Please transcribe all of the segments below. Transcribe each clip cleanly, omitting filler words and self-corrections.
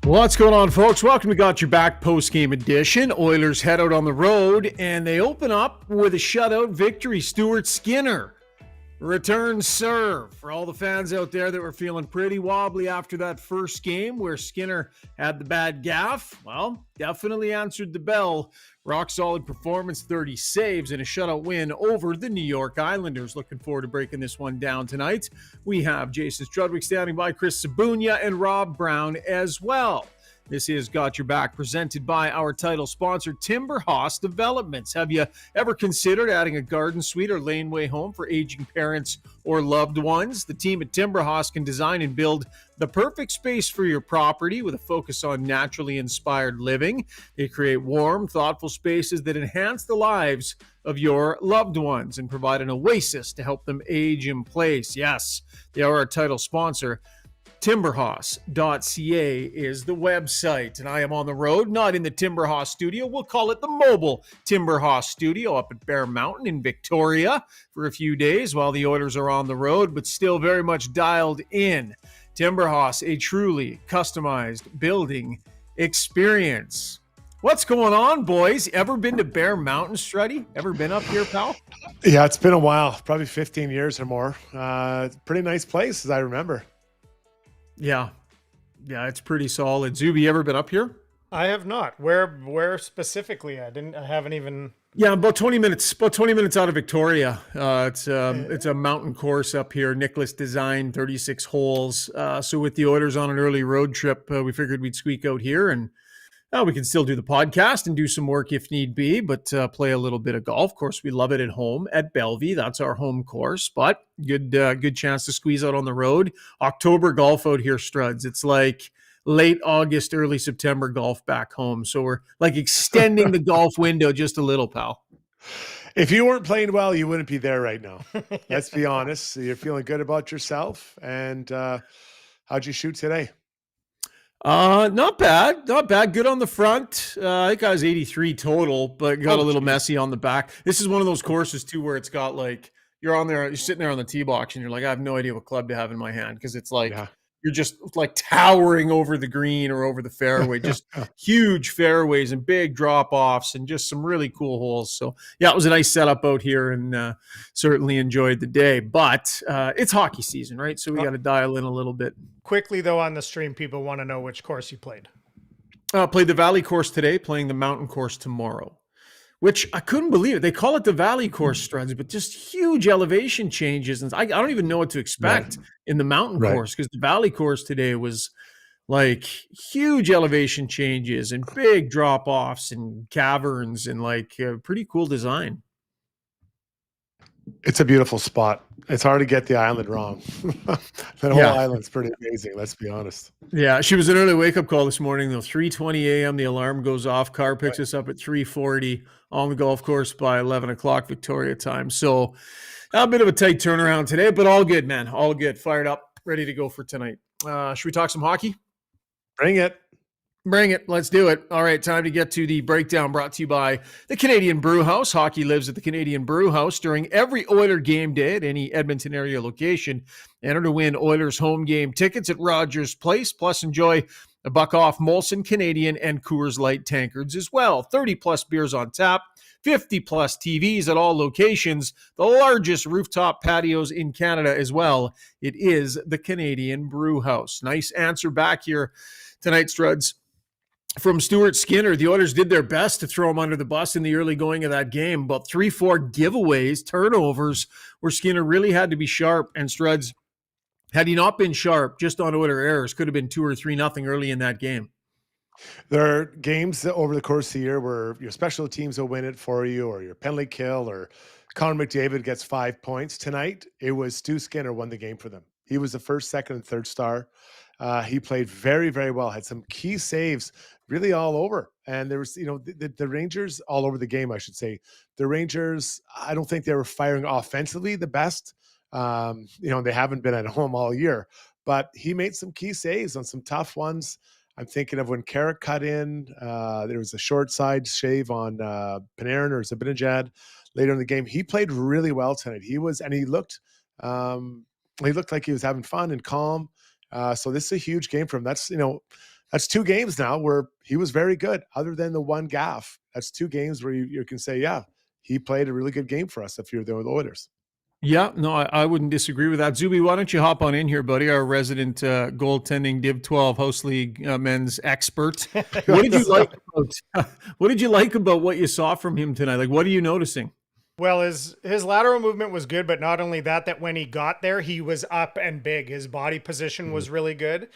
What's going on, folks? Welcome to Got Your Back post-game edition. Oilers head out on the road, and they open up with a shutout victory. Stu Skinner return serve for all the fans out there that were feeling pretty wobbly after that first game where Skinner had the bad gaff. Well, definitely answered the bell. Rock solid performance, 30 saves, and a shutout win over the New York Islanders. Looking forward to breaking this one down tonight. We have Jason Strudwick standing by, Chris Sabunia, and Rob Brown as well. This is Got Your Back, presented by our title sponsor, Timber House Developments. Have you ever considered adding a garden suite or laneway home for aging parents or loved ones? The team at Timber House can design and build the perfect space for your property with a focus on naturally inspired living. They create warm, thoughtful spaces that enhance the lives of your loved ones and provide an oasis to help them age in place. Yes, they are our title sponsor. Timberhouse.ca is the website, and I am on the road, not in the Timberhouse studio. We'll call it the mobile Timberhouse studio up at Bear Mountain in Victoria for a few days while the Oilers are on the road, but still very much dialed in. Timberhouse, a truly customized building experience. What's going on, boys? Ever been to Bear Mountain, Struddy? Ever been up here, pal? Yeah, it's been a while, probably 15 years or more. Pretty nice place, as I remember. Yeah, it's pretty solid. Zuby, ever been up here? I have not. Where specifically? I haven't even. Yeah, about 20 minutes out of Victoria. It's a mountain course up here. Nicholas designed 36 holes. So with the Oilers on an early road trip, we figured we'd squeak out here, and we can still do the podcast and do some work if need be, but play a little bit of golf. Of course, we love it at home at Bellevue. That's our home course, but good chance to squeeze out on the road. October golf out here, Struds. It's like late August, early September golf back home. So we're like extending the golf window just a little, pal. If you weren't playing well, you wouldn't be there right now. Let's be honest. You're feeling good about yourself. And how'd you shoot today? Not bad. Good on the front. I think I was 83 total, but got a little messy on the back. This is one of those courses too, where it's got like, you're sitting there on the tee box and you're like, I have no idea what club to have in my hand. Cause it's like, You're just like towering over the green or over the fairway, just huge fairways and big drop offs and just some really cool holes. So yeah, it was a nice setup out here and certainly enjoyed the day, but it's hockey season, right? So we got to dial in a little bit. Quickly though, on the stream, people want to know which course you played. Played the Valley course today, playing the Mountain course tomorrow, which I couldn't believe it. They call it the Valley course, Struds, but just huge elevation changes. And I don't even know what to expect in the Mountain course, because the Valley course today was like huge elevation changes and big drop-offs and caverns and like pretty cool design. It's a beautiful spot. It's hard to get the island wrong. That whole island's pretty amazing, let's be honest. Yeah, she was an early wake-up call this morning, though. 3:20 a.m., the alarm goes off. Car picks us up at 3:40 on the golf course by 11 o'clock Victoria time. So a bit of a tight turnaround today, but all good, man. All good. Fired up, ready to go for tonight. Should we talk some hockey? Bring it. Bring it. Let's do it. All right, time to get to the breakdown brought to you by the Canadian Brew House. Hockey lives at the Canadian Brew House during every Oiler game day at any Edmonton area location. Enter to win Oilers home game tickets at Rogers Place, plus enjoy a buck off Molson, Canadian, and Coors Light tankards as well. 30-plus beers on tap, 50-plus TVs at all locations, the largest rooftop patios in Canada as well. It is the Canadian Brew House. Nice answer back here tonight, Struds. From Stu Skinner, the Oilers did their best to throw him under the bus in the early going of that game. About 3-4 giveaways, turnovers, where Skinner really had to be sharp. And Struds, had he not been sharp, just on Oiler errors, could have been 2 or 3-0 early in that game. There are games that over the course of the year where your special teams will win it for you, or your penalty kill, or Connor McDavid gets 5 points. Tonight, it was Stu Skinner won the game for them. He was the first, second, and third star. He played very, very well, had some key saves really all over. And there was, the Rangers all over the game, I should say. The Rangers, I don't think they were firing offensively the best. They haven't been at home all year, but he made some key saves on some tough ones. I'm thinking of when Carrick cut in, there was a short side shave on Panarin or Zibanejad later in the game. He played really well tonight. He looked like he was having fun and calm. So this is a huge game for him. That's, that's 2 games now where he was very good, other than the one gaff. That's 2 games where you can say, yeah, he played a really good game for us if you're the Oilers. Yeah, no, I wouldn't disagree with that. Zuby, why don't you hop on in here, buddy? Our resident goaltending Div 12 Host League men's expert. What did you like about what did you like about what you saw from him tonight? Like, what are you noticing? Well, his lateral movement was good, but not only that, that when he got there, he was up and big. His body position was really good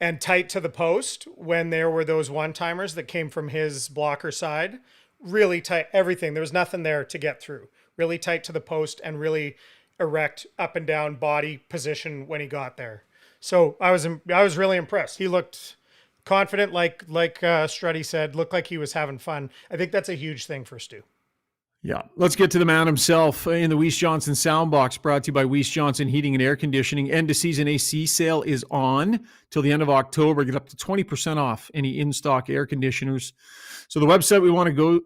and tight to the post when there were those one-timers that came from his blocker side. Really tight, everything. There was nothing there to get through. Really tight to the post and really erect up and down body position when he got there. So I was really impressed. He looked confident, like Struddy said, looked like he was having fun. I think that's a huge thing for Stu. Yeah, let's get to the man himself in the Weiss Johnson Soundbox, brought to you by Weiss Johnson Heating and Air Conditioning. End of season AC sale is on till the end of October. Get up to 20% off any in-stock air conditioners. So the website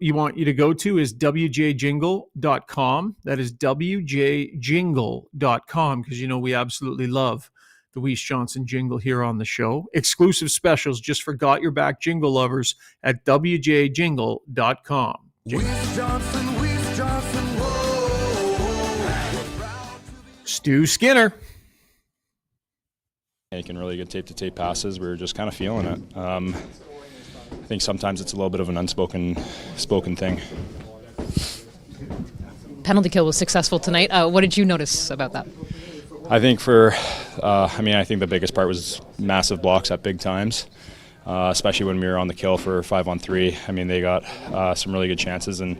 you want you to go to is wjjingle.com. That is wjjingle.com, because you know we absolutely love the Weiss Johnson jingle here on the show. Exclusive specials just for Got Your Back jingle lovers at wjjingle.com. Weiss Johnson, whoa. Stu Skinner. Making really good tape-to-tape passes. We were just kind of feeling it. I think sometimes it's a little bit of an unspoken thing. Penalty kill was successful tonight. What did you notice about that? I think I think the biggest part was massive blocks at big times, especially when we were on the kill for 5-on-3. I mean, they got some really good chances and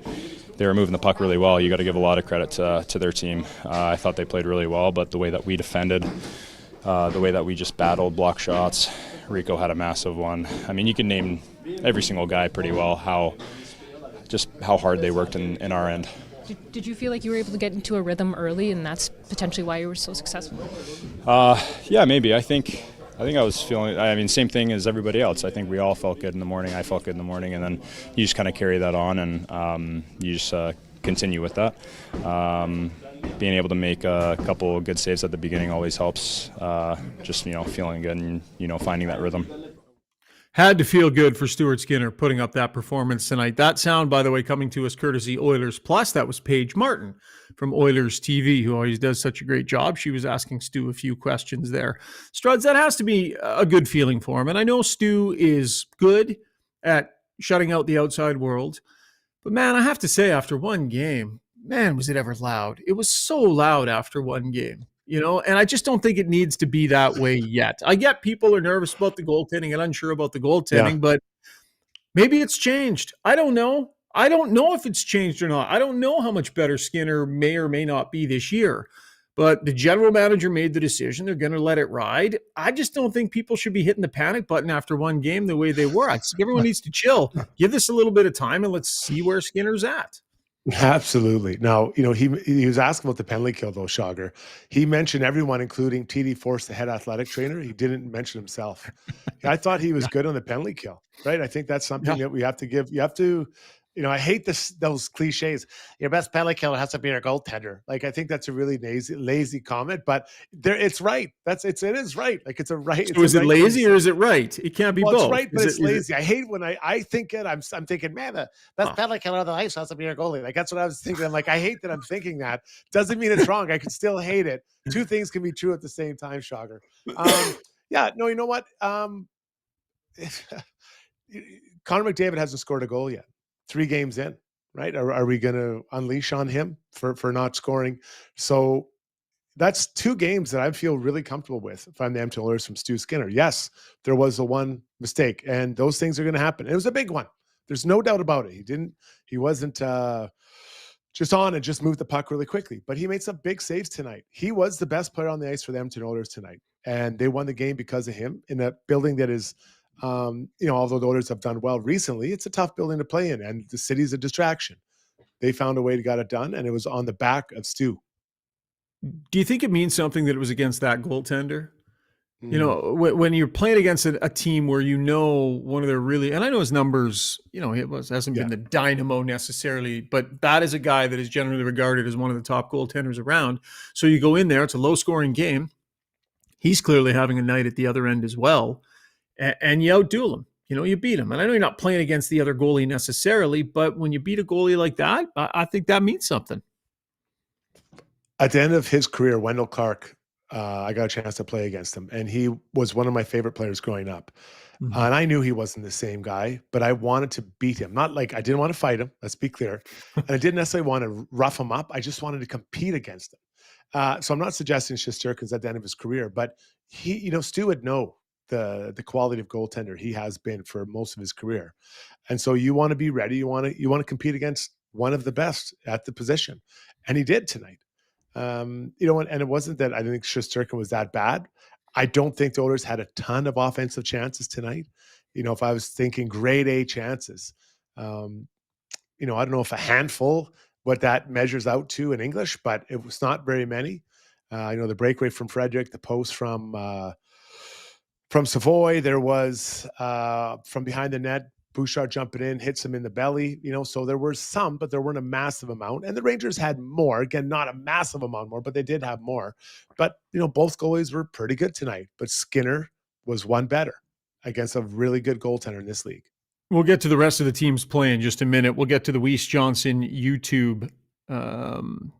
they were moving the puck really well. You got to give a lot of credit to their team. I thought they played really well, but the way that we defended, the way that we just battled block shots, Rico had a massive one. I mean, you can name every single guy pretty well how hard they worked in our end. Did you feel like you were able to get into a rhythm early, and that's potentially why you were so successful? Yeah, maybe. I think I was feeling. I mean, same thing as everybody else. I think we all felt good in the morning. I felt good in the morning, and then you just kind of carry that on, and you just continue with that. Being able to make a couple good saves at the beginning always helps. Just feeling good and finding that rhythm. Had to feel good for Stuart Skinner putting up that performance tonight. That sound, by the way, coming to us courtesy Oilers Plus. That was Paige Martin from Oilers TV, who always does such a great job. She was asking Stu a few questions there. Struds, that has to be a good feeling for him. And I know Stu is good at shutting out the outside world. But, man, I have to say, after one game, man, was it ever loud. It was so loud after one game. And I just don't think it needs to be that way yet. I get people are nervous about the goaltending and unsure about the goaltending, but maybe it's changed. I don't know. I don't know if it's changed or not. I don't know how much better Skinner may or may not be this year. But the general manager made the decision. They're going to let it ride. I just don't think people should be hitting the panic button after one game the way they were. I think everyone needs to chill. Give this a little bit of time, and let's see where Skinner's at. Absolutely. Now, he was asked about the penalty kill, though, Shaugger. He mentioned everyone, including TD Force, the head athletic trainer. He didn't mention himself. I thought he was good on the penalty kill, right? I think that's something that we have to give. You have to, I hate those cliches. Your best penalty killer has to be your goaltender. Like, I think that's a really lazy comment, but it's right. It is right. Like, it's a right. So is it lazy or is it right? It can't be both. It's right, but it's lazy. I hate when I think it. I'm thinking, man, the best penalty killer on the ice has to be your goalie. Like, that's what I was thinking. I'm like, I hate that I'm thinking that. Doesn't mean it's wrong. I can still hate it. Two things can be true at the same time, Shaugger. You know what? Connor McDavid hasn't scored a goal yet. 3 games in, right? Are we going to unleash on him for not scoring? So that's 2 games that I feel really comfortable with if I'm the Edmonton Oilers from Stu Skinner. Yes, there was the one mistake, and those things are going to happen. It was a big one. There's no doubt about it. He wasn't just on and just moved the puck really quickly, but he made some big saves tonight. He was the best player on the ice for the Edmonton Oilers tonight, and they won the game because of him in a building that is although the Oilers have done well recently, it's a tough building to play in, and the city's a distraction. They found a way to get it done, and it was on the back of Stu. Do you think it means something that it was against that goaltender? When you're playing against a team where one of their really, and I know his numbers, hasn't been the dynamo necessarily, but that is a guy that is generally regarded as one of the top goaltenders around. So you go in there, it's a low-scoring game. He's clearly having a night at the other end as well. and you outduel him. You beat him. And I know you're not playing against the other goalie necessarily, but when you beat a goalie like that, I think that means something. At the end of his career, Wendell Clark, I got a chance to play against him, and he was one of my favorite players growing up. Mm-hmm. And I knew he wasn't the same guy, but I wanted to beat him. Not like I didn't want to fight him. Let's be clear. And I didn't necessarily want to rough him up. I just wanted to compete against him. So I'm not suggesting Shesterkin's at the end of his career, but he, Stu would know the quality of goaltender he has been for most of his career. And so you want to be ready. You want to compete against one of the best at the position. And he did tonight. And it wasn't that I didn't think Shesterkin was that bad. I don't think the Oilers had a ton of offensive chances tonight. If I was thinking grade A chances, I don't know if a handful, what that measures out to in English, but it was not very many. The breakaway from Frederic, the post from Savoy, there was from behind the net, Bouchard jumping in, hits him in the belly, so there were some, but there weren't a massive amount. And the Rangers had more, again, not a massive amount more, but they did have more. But, both goalies were pretty good tonight, but Skinner was one better against a really good goaltender in this league. We'll get to the rest of the teams play in just a minute. We'll get to the Weiss Johnson YouTube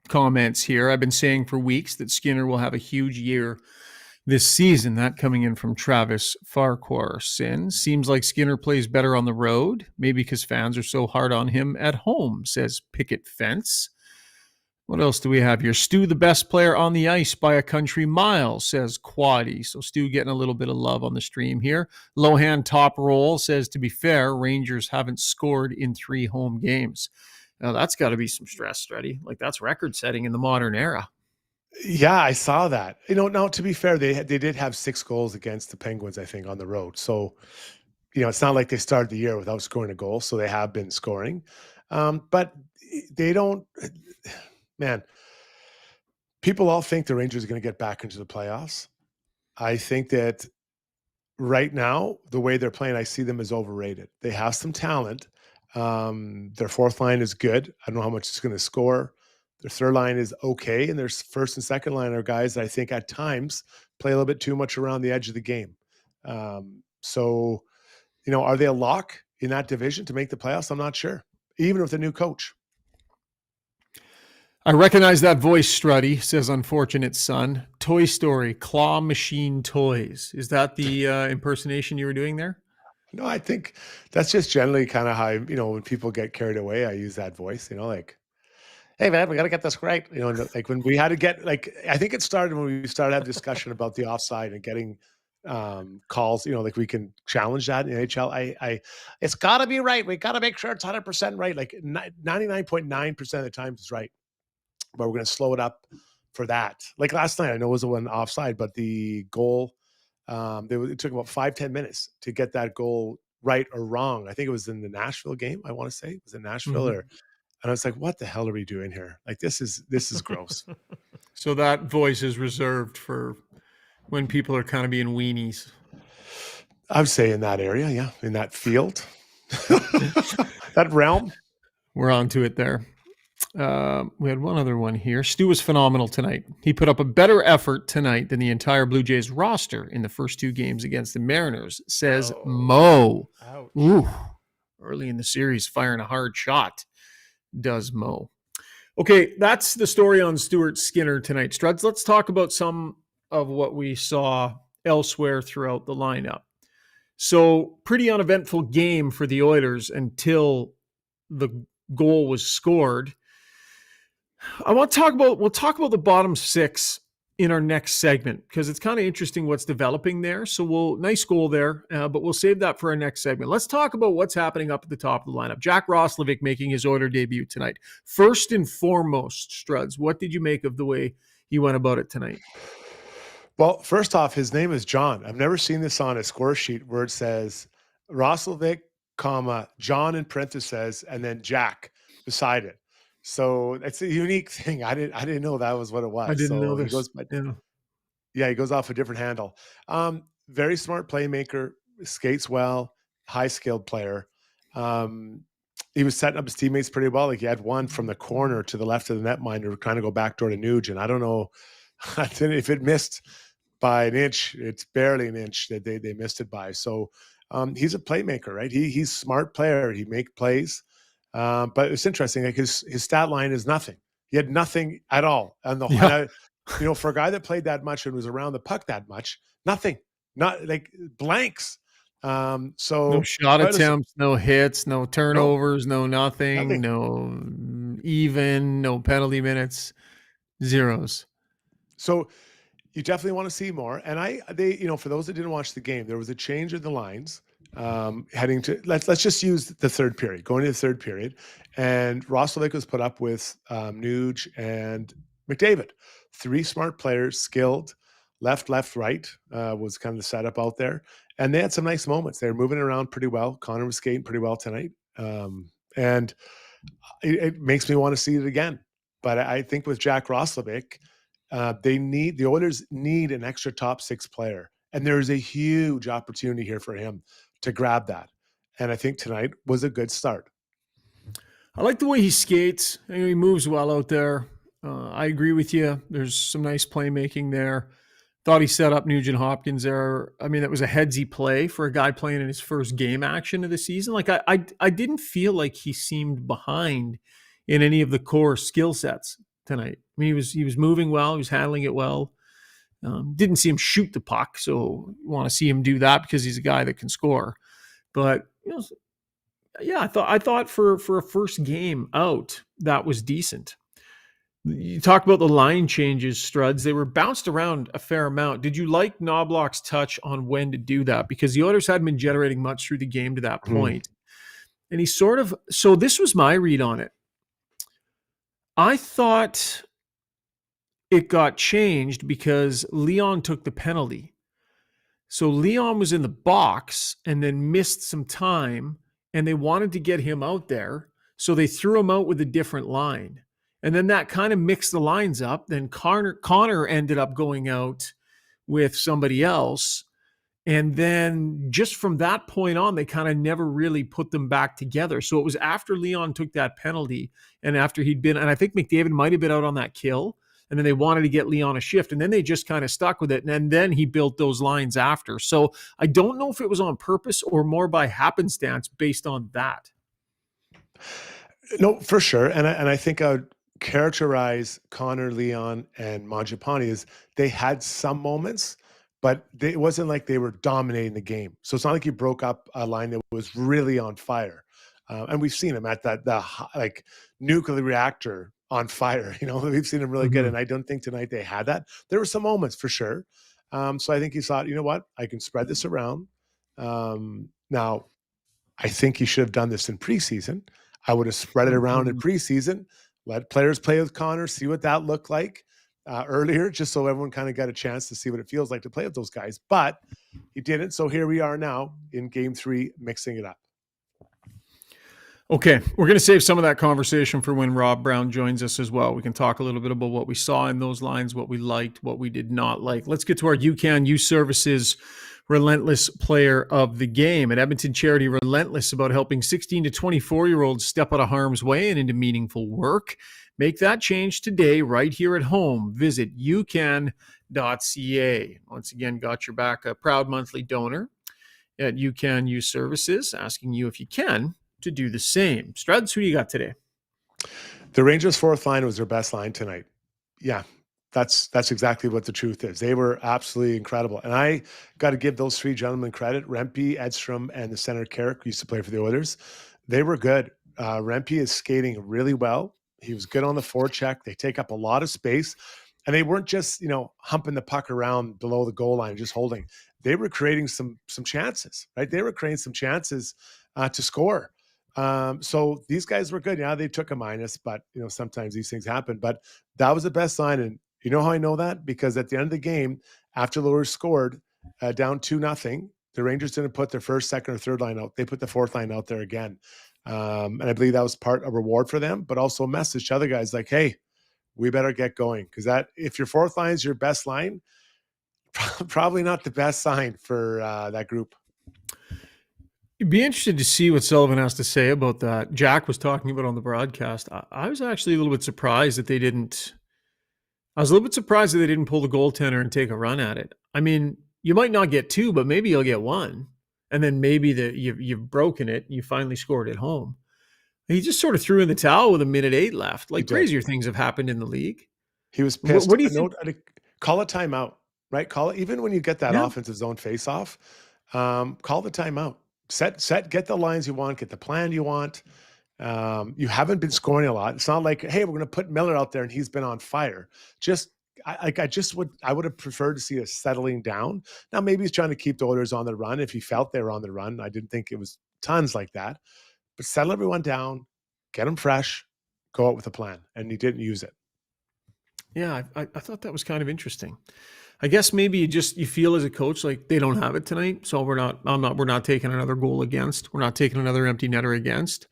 comments here. I've been saying for weeks that Skinner will have a huge year this season. That coming in from Travis Farquharson. Seems like Skinner plays better on the road, maybe because fans are so hard on him at home, says Picket Fence. What else do we have here? Stu, the best player on the ice by a country mile, says Quaddy. So Stu getting a little bit of love on the stream here. Lohan Top Roll says, to be fair, Rangers haven't scored in 3 home games. Now that's got to be some stress, Freddy. Like that's record setting in the modern era. Yeah, I saw that. Now to be fair, they did have 6 goals against the Penguins, I think, on the road. So, it's not like they started the year without scoring a goal. So they have been scoring. But they don't, man, people all think the Rangers are going to get back into the playoffs. I think that right now, the way they're playing, I see them as overrated. They have some talent. Their fourth line is good. I don't know how much it's going to score. Their third line is okay, and their first and second line are guys that I think at times play a little bit too much around the edge of the game. So, are they a lock in that division to make the playoffs? I'm not sure, even with a new coach. I recognize that voice, Struddy, says Unfortunate Son. Toy Story, Claw Machine Toys. Is that the impersonation you were doing there? No, I think that's just generally kind of how, when people get carried away, I use that voice, like, hey man, we got to get this right. Like when we had to get, I think it started when we started having a discussion about the offside and getting calls, like we can challenge that in NHL. It's got to be right. We got to make sure it's 100% right. Like 99.9% of the time it's right, but we're going to slow it up for that. Like last night, I know it was the one offside, but the goal, it took about 5-10 minutes to get that goal right or wrong. I think it was in the Nashville game. I want to say it was in Nashville and I was like, what the hell are we doing here? Like, this is gross. So that voice is reserved for when people are kind of being weenies. I would say in that area. Yeah. In that field, that realm. We're on to it there. We had one other one here. Stu was phenomenal tonight. He put up a better effort tonight than the entire Blue Jays roster in the first 2 games against the Mariners, says Mo. Ouch. Ooh, early in the series, firing a hard shot. Does Mo. Okay, that's the story on Stuart Skinner tonight. Struds, let's talk about some of what we saw elsewhere throughout the lineup. So, pretty uneventful game for the Oilers until the goal was scored. We'll talk about the bottom 6 in our next segment because it's kind of interesting what's developing there. So nice goal there, but we'll save that for our next segment. Let's talk about what's happening up at the top of the lineup. Jack Roslovic making his Oiler debut tonight. First and foremost, Struds, what did you make of the way he went about it tonight? Well, first off, his name is John. I've never seen this on a score sheet where it says Roslovic, John in parentheses, and then Jack beside it. So it's a unique thing. I didn't know that was what it was. I didn't know this. He goes off a different handle. Very smart playmaker, skates well, high skilled player. He was setting up his teammates pretty well. Like he had one from the corner to the left of the netminder trying to go backdoor to Nugent. I don't know if it missed by an inch. It's barely an inch that they missed it by. So he's a playmaker, right? He's a smart player. He make plays. But it's interesting. Like his stat line is nothing. He had nothing at all. And for a guy that played that much and was around the puck that much, nothing. Not like blanks. No So shot attempts, no hits, no turnovers, no nothing, Nothing. no even, no penalty minutes, zeros. So you definitely want to see more. And for those that didn't watch the game, there was a change in the lines heading to let's just use the third period, going to the third period. And Roslovic was put up with Nuge and McDavid. 3 smart players, skilled, left, right, was kind of the setup out there. And they had some nice moments. They were moving around pretty well. Connor was skating pretty well tonight. And it makes me want to see it again. But I think with Jack Roslovic, the Oilers need an extra top 6 player. And there's a huge opportunity here for him to grab that. And I think tonight was a good start. I like the way he skates. He moves well out there. I agree with you. There's some nice playmaking there. Thought he set up Nugent Hopkins there. I mean, that was a headsy play for a guy playing in his first game action of the season. Like I didn't feel like he seemed behind in any of the core skill sets tonight. I mean, he was moving well. He was handling it well. Didn't see him shoot the puck, so you want to see him do that because he's a guy that can score. But yeah, I thought for a first game out, that was decent. You talk about the line changes, Struds. They were bounced around a fair amount. Did you like Knobloch's touch on when to do that? Because the Oilers hadn't been generating much through the game to that point. And he so this was my read on it. I thought it got changed because Leon took the penalty. So Leon was in the box and then missed some time, and they wanted to get him out there. So they threw him out with a different line. And then that kind of mixed the lines up. Then Connor ended up going out with somebody else. And then just from that point on, they kind of never really put them back together. So it was after Leon took that penalty and after and I think McDavid might have been out on that kill. And then they wanted to get Leon a shift. And then they just kind of stuck with it. And then he built those lines after. So I don't know if it was on purpose or more by happenstance based on that. No, for sure. And I think I would characterize Connor, Leon, and Mangiapane as they had some moments, but it wasn't like they were dominating the game. So it's not like you broke up a line that was really on fire. And we've seen him at the nuclear reactor on fire. We've seen him really good. And I don't think tonight they had that. There were some moments for sure. So I think he thought, you know what, I can spread this around. Now, I think he should have done this in preseason. I would have spread it around in preseason, let players play with Connor, see what that looked like earlier, just so everyone kind of got a chance to see what it feels like to play with those guys. But he didn't. So here we are now in game 3, mixing it up. Okay, we're going to save some of that conversation for when Rob Brown joins us as well. We can talk a little bit about what we saw in those lines, what we liked, what we did not like. Let's get to our UCAN Youth Services Relentless Player of the Game. At Edmonton Charity, relentless about helping 16 to 24-year-olds step out of harm's way and into meaningful work. Make that change today right here at home. Visit ucan.ca. Once again, got your back, a proud monthly donor at UCAN Youth Services, asking you if you can to do the same. Struds, who do you got today? The Rangers' fourth line was their best line tonight. Yeah, that's exactly what the truth is. They were absolutely incredible. And I got to give those 3 gentlemen credit. Rempe, Edstrom, and the center Carrick, who used to play for the Oilers. They were good. Rempe is skating really well. He was good on the forecheck. They take up a lot of space. And they weren't just, humping the puck around below the goal line, just holding. They were creating some chances, right? They were creating some chances to score. So these guys were good. Yeah, they took a minus, but sometimes these things happen. But that was the best line. And you know how I know that? Because at the end of the game, after the Oilers scored down 2-0, the Rangers didn't put their first, second, or third line out. They put the fourth line out there again. And I believe that was part of a reward for them, but also a message to other guys like, hey, we better get going. Because if your fourth line is your best line, probably not the best sign for that group. You'd be interested to see what Sullivan has to say about that. Jack was talking about on the broadcast. I was actually a little bit surprised that they didn't I was a little bit surprised that they didn't pull the goaltender and take a run at it. I mean, you might not get two, but maybe you'll get one. And then maybe you've broken it and you finally scored at home. He just sort of threw in the towel with 1:08 left. Like crazier things have happened in the league. He was pissed. What do you think? Call a timeout, right? Call it, even when you get that offensive zone face-off, call the timeout. Get the lines you want, get the plan you want. You haven't been scoring a lot. It's not like, hey, we're going to put Miller out there and he's been on fire. I would have preferred to see us settling down. Now, maybe he's trying to keep the Oilers on the run if he felt they were on the run. I didn't think it was tons like that. But settle everyone down, get them fresh, go out with a plan. And he didn't use it. Yeah, I thought that was kind of interesting. I guess maybe you feel as a coach like they don't have it tonight, so we're not taking another goal against. We're not taking another empty netter against.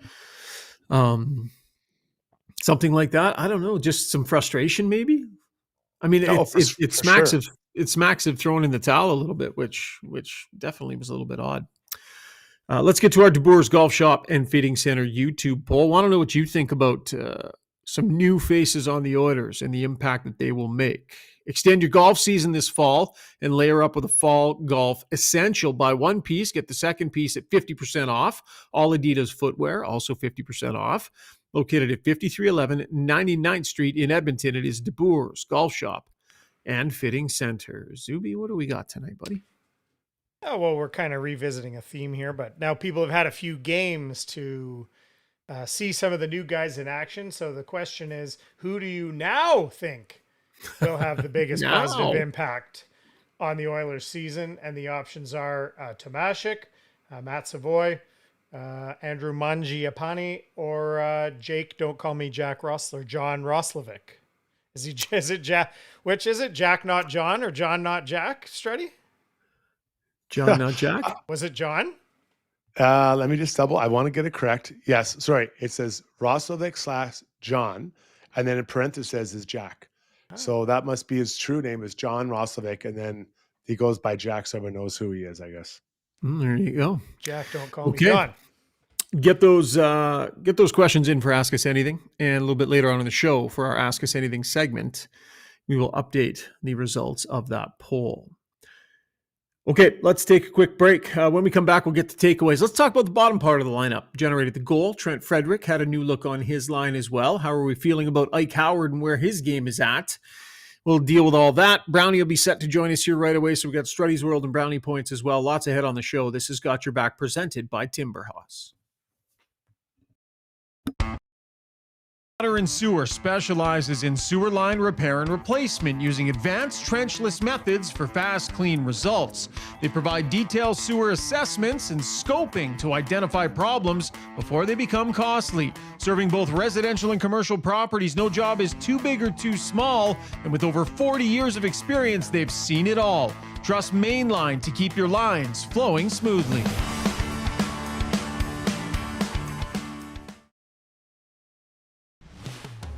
Something like that. I don't know, just some frustration maybe. I mean, it smacks of throwing in the towel a little bit, which definitely was a little bit odd. Let's get to our DeBoer's Golf Shop and Fitting Center YouTube poll. Want to know what you think about some new faces on the Oilers and the impact that they will make. Extend your golf season this fall and layer up with a fall golf essential. Buy one piece, get the second piece at 50% off. All Adidas footwear, also 50% off. Located at 5311 99th Street in Edmonton, it is DeBoer's Golf Shop and Fitting Center. Zuby, what do we got tonight, buddy? Oh, well, we're kind of revisiting a theme here, but now people have had a few games to see some of the new guys in action. So the question is, who do you now think will have the biggest positive impact on the Oilers season? And the options are Tomashik, Matt Savoy, Andrew Mangiapane, or Jake, don't call me Jack Rossler, John Roslovic. Is it Jack? Which is it? Jack, not John, or John, not Jack? Struddy? John, not Jack? Was it John? Let me just double. I want to get it correct. Yes, sorry. It says Roslovic / John, and then in parentheses is Jack. Oh. So that must be his true name is John Roslovic, and then he goes by Jack, so everyone knows who he is, I guess. There you go. Jack, don't call me John. Get those questions in for Ask Us Anything, and a little bit later on in the show for our Ask Us Anything segment, we will update the results of that poll. Okay, let's take a quick break. When we come back, we'll get to takeaways. Let's talk about the bottom part of the lineup. Generated the goal. Trent Frederic had a new look on his line as well. How are we feeling about Ike Howard and where his game is at? We'll deal with all that. Brownie will be set to join us here right away. So we've got Struddy's World and Brownie Points as well. Lots ahead on the show. This has Got Your Back, presented by Timberhouse. Water and Sewer specializes in sewer line repair and replacement using advanced trenchless methods for fast, clean results. They provide detailed sewer assessments and scoping to identify problems before they become costly. Serving both residential and commercial properties, no job is too big or too small, and with over 40 years of experience, they've seen it all. Trust Mainline to keep your lines flowing smoothly.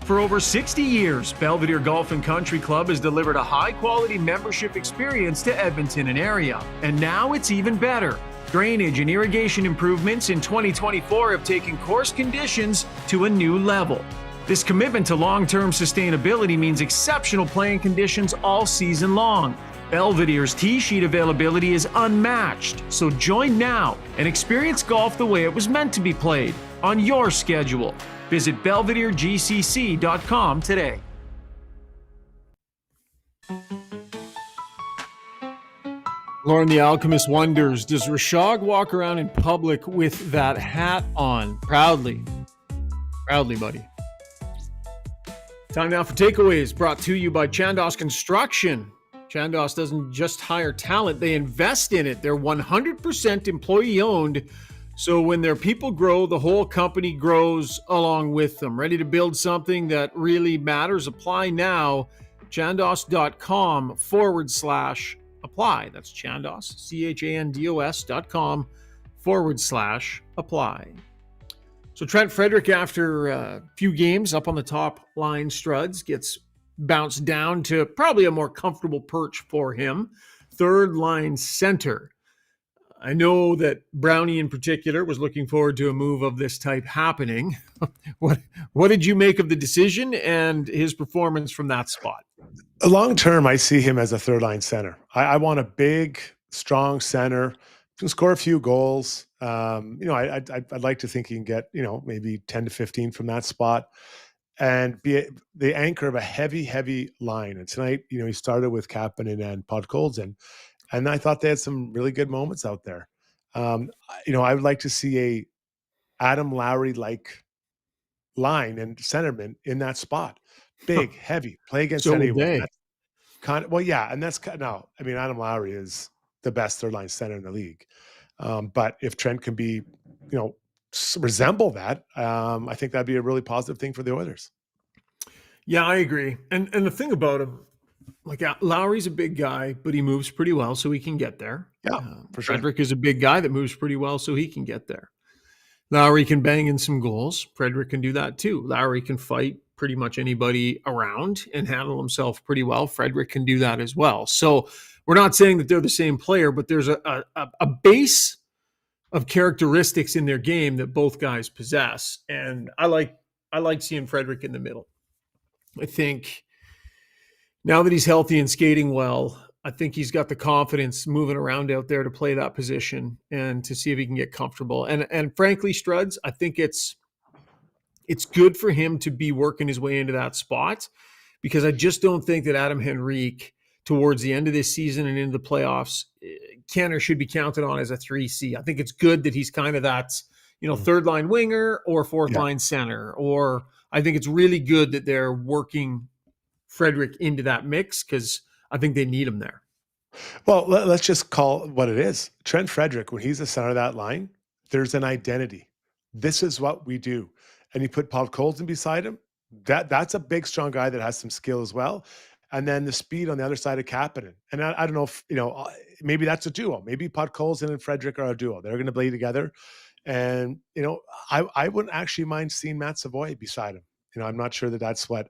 For over 60 years, Belvedere Golf and Country Club has delivered a high-quality membership experience to Edmonton and area. And now it's even better. Drainage and irrigation improvements in 2024 have taken course conditions to a new level. This commitment to long-term sustainability means exceptional playing conditions all season long. Belvedere's tee sheet availability is unmatched, so join now and experience golf the way it was meant to be played, on your schedule. Visit BelvedereGCC.com today. Lauren the Alchemist wonders, does Rashog walk around in public with that hat on? Proudly. Proudly, buddy. Time now for takeaways, brought to you by Chandos Construction. Chandos doesn't just hire talent, they invest in it. They're 100% employee-owned. So when their people grow, the whole company grows along with them. Ready to build something that really matters? Apply now. Chandos.com/apply. That's Chandos, CHANDOS.com/apply. So Trent Frederic, after a few games up on the top line, Struds, gets bounced down to probably a more comfortable perch for him. Third line center. I know that Brownie in particular was looking forward to a move of this type happening. What did you make of the decision and his performance from that spot? Long term, I see him as a third line center. I want a big, strong center who can score a few goals. I'd like to think he can get, maybe 10 to 15 from that spot and be the anchor of a heavy, heavy line. And tonight, he started with Kapanen and Podkolzin, and I thought they had some really good moments out there. I would like to see a Adam Lowry-like line and centerman in that spot. Big, heavy, play against So would anyone. they. That's and that's no. I mean, Adam Lowry is the best third line center in the league. But if Trent can be, resemble that, I think that'd be a really positive thing for the Oilers. Yeah, I agree. And the thing about him, like Lowry's a big guy, but he moves pretty well, so he can get there. Yeah, for sure. Frederic is a big guy that moves pretty well, so he can get there. Lowry can bang in some goals. Frederic can do that too. Lowry can fight pretty much anybody around and handle himself pretty well. Frederic can do that as well. So we're not saying that they're the same player, but there's a base of characteristics in their game that both guys possess. And I like seeing Frederic in the middle. I think now that he's healthy and skating well, I think he's got the confidence moving around out there to play that position and to see if he can get comfortable. And frankly, Struds, I think it's good for him to be working his way into that spot, because I just don't think that Adam Henrique towards the end of this season and into the playoffs can or should be counted on as a 3C. I think it's good that he's kind of that, third line winger or fourth line center, or I think it's really good that they're working Frederic into that mix because I think they need him there. Well, let's just call it what it is. Trent Frederic, when he's the center of that line, there's an identity. This is what we do. And you put Paul Colton beside him. That's a big, strong guy that has some skill as well. And then the speed on the other side of Kapanen. And I don't know if, maybe that's a duo. Maybe Podkolzin and Frederic are a duo. They're going to play together. And, I wouldn't actually mind seeing Matt Savoy beside him. I'm not sure that that's what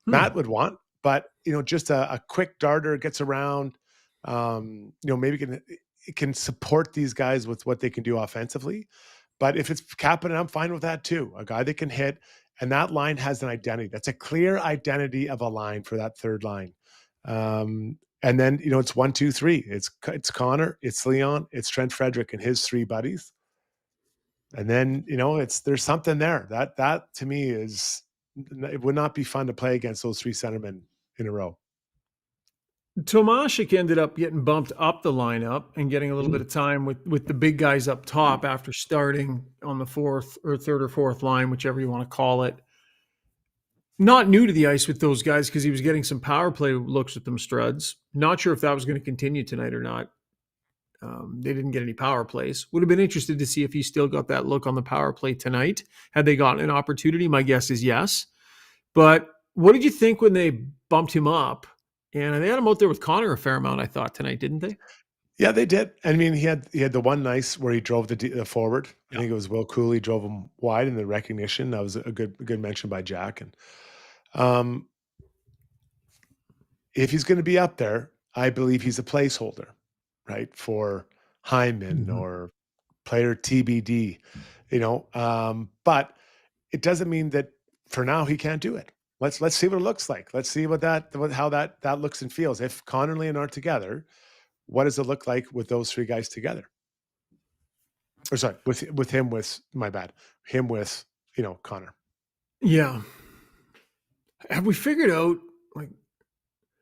Matt would want, but, just a quick darter gets around, maybe it can support these guys with what they can do offensively. But if it's Kapanen, I'm fine with that too. A guy that can hit, and that line has an identity. That's a clear identity of a line for that third line. And then, it's 1, 2, 3. It's Connor, it's Leon, it's Trent Frederic and his three buddies. And then, there's something there. That to me it would not be fun to play against those three centermen in a row. Tomášek ended up getting bumped up the lineup and getting a little bit of time with the big guys up top after starting on the third or fourth line, whichever you want to call it. Not new to the ice with those guys because he was getting some power play looks with them, Struds. Not sure if that was going to continue tonight or not. They didn't get any power plays. Would have been interested to see if he still got that look on the power play tonight. Had they gotten an opportunity? My guess is yes. But what did you think when they bumped him up? And they had him out there with Connor a fair amount, I thought, tonight, didn't they? Yeah, they did. I mean, he had the one nice where he drove the forward. I think it was Will Cooley drove him wide in the recognition. That was a good mention by Jack. And if he's going to be up there, I believe he's a placeholder, right, for Hyman or player TBD. But it doesn't mean that for now he can't do it. Let's see what it looks like. Let's see how that looks and feels. If Connor and Leon are together, what does it look like with those three guys together? Or sorry, with him with Connor. Yeah. Have we figured out, like,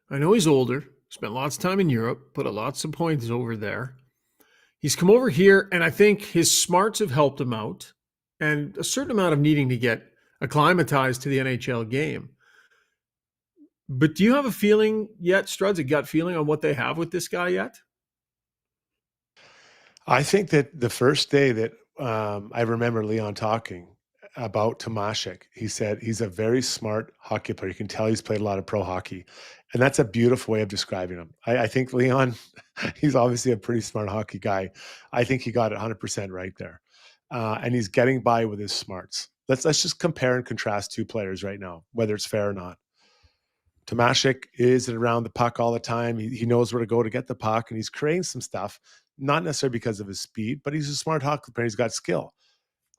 I know he's older, spent lots of time in Europe, put lots of points over there. He's come over here, and I think his smarts have helped him out, and a certain amount of needing to get acclimatized to the NHL game. But do you have a feeling yet, Struds, a gut feeling on what they have with this guy yet? I think that the first day that I remember Leon talking about Tomášek, he said he's a very smart hockey player. You can tell he's played a lot of pro hockey. And that's a beautiful way of describing him. I think Leon, he's obviously a pretty smart hockey guy. I think he got it 100% right there. And he's getting by with his smarts. Let's just compare and contrast two players right now, whether it's fair or not. Tomashek isn't around the puck all the time. He knows where to go to get the puck, and he's creating some stuff, not necessarily because of his speed, but he's a smart hockey player. He's got skill.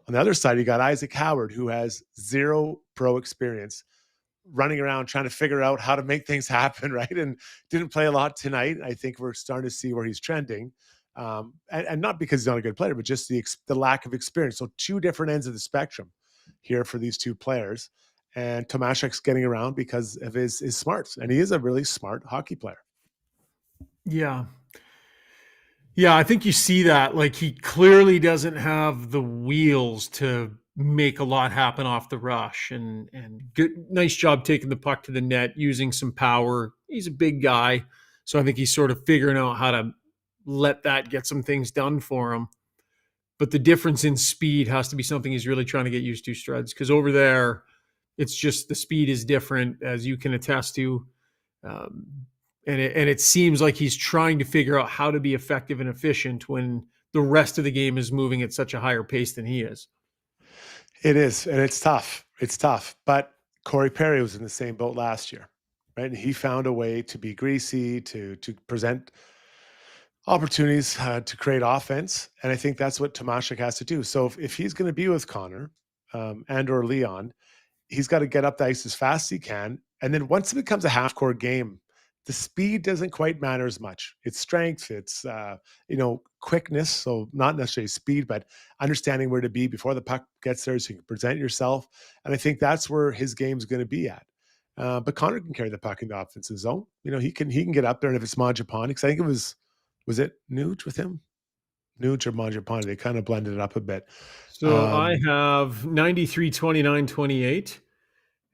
On the other side, you got Ike Howard, who has zero pro experience, running around trying to figure out how to make things happen, right? And didn't play a lot tonight. I think we're starting to see where he's trending. And not because he's not a good player, but just the lack of experience. So two different ends of the spectrum here for these two players. And Tomashek's getting around because of his smarts. And he is a really smart hockey player. Yeah. Yeah, I think you see that. Like, he clearly doesn't have the wheels to make a lot happen off the rush. And good, nice job taking the puck to the net, using some power. He's a big guy. So I think he's sort of figuring out how to let that get some things done for him. But the difference in speed has to be something he's really trying to get used to, Struds, because over there, it's just the speed is different, as you can attest to. And it seems like he's trying to figure out how to be effective and efficient when the rest of the game is moving at such a higher pace than he is. It is, and it's tough. It's tough. But Corey Perry was in the same boat last year, right? And he found a way to be greasy, to present opportunities to create offense. And I think that's what Tomashek has to do. So if he's going to be with Connor and or Leon, he's got to get up the ice as fast as he can. And then once it becomes a half-court game, the speed doesn't quite matter as much. It's strength, it's quickness. So not necessarily speed, but understanding where to be before the puck gets there, so you can present yourself. And I think that's where his game's going to be at. But Connor can carry the puck in the offensive zone. He can get up there. And if it's Mangiapane, because I think it was it Nuge with him? Nuge or Mangiapane? They kind of blended it up a bit. So I have 93, 29, 28.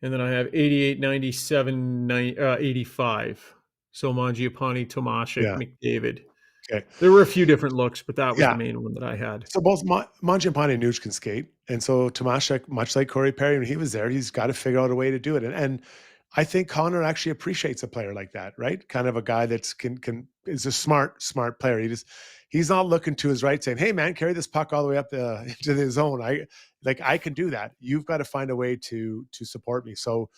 And then I have 88, 97, 85. So Mangiapane, Tomashek, McDavid. Okay. There were a few different looks, but that was the main one that I had. So both Mangiapane and Nuge can skate. And so Tomashek, much like Corey Perry, when he was there, he's got to figure out a way to do it. And I think Connor actually appreciates a player like that, right? Kind of a guy that's is a smart player. He's not looking to his right saying, "Hey man, carry this puck all the way up into the zone. I can do that. You've got to find a way to support me." So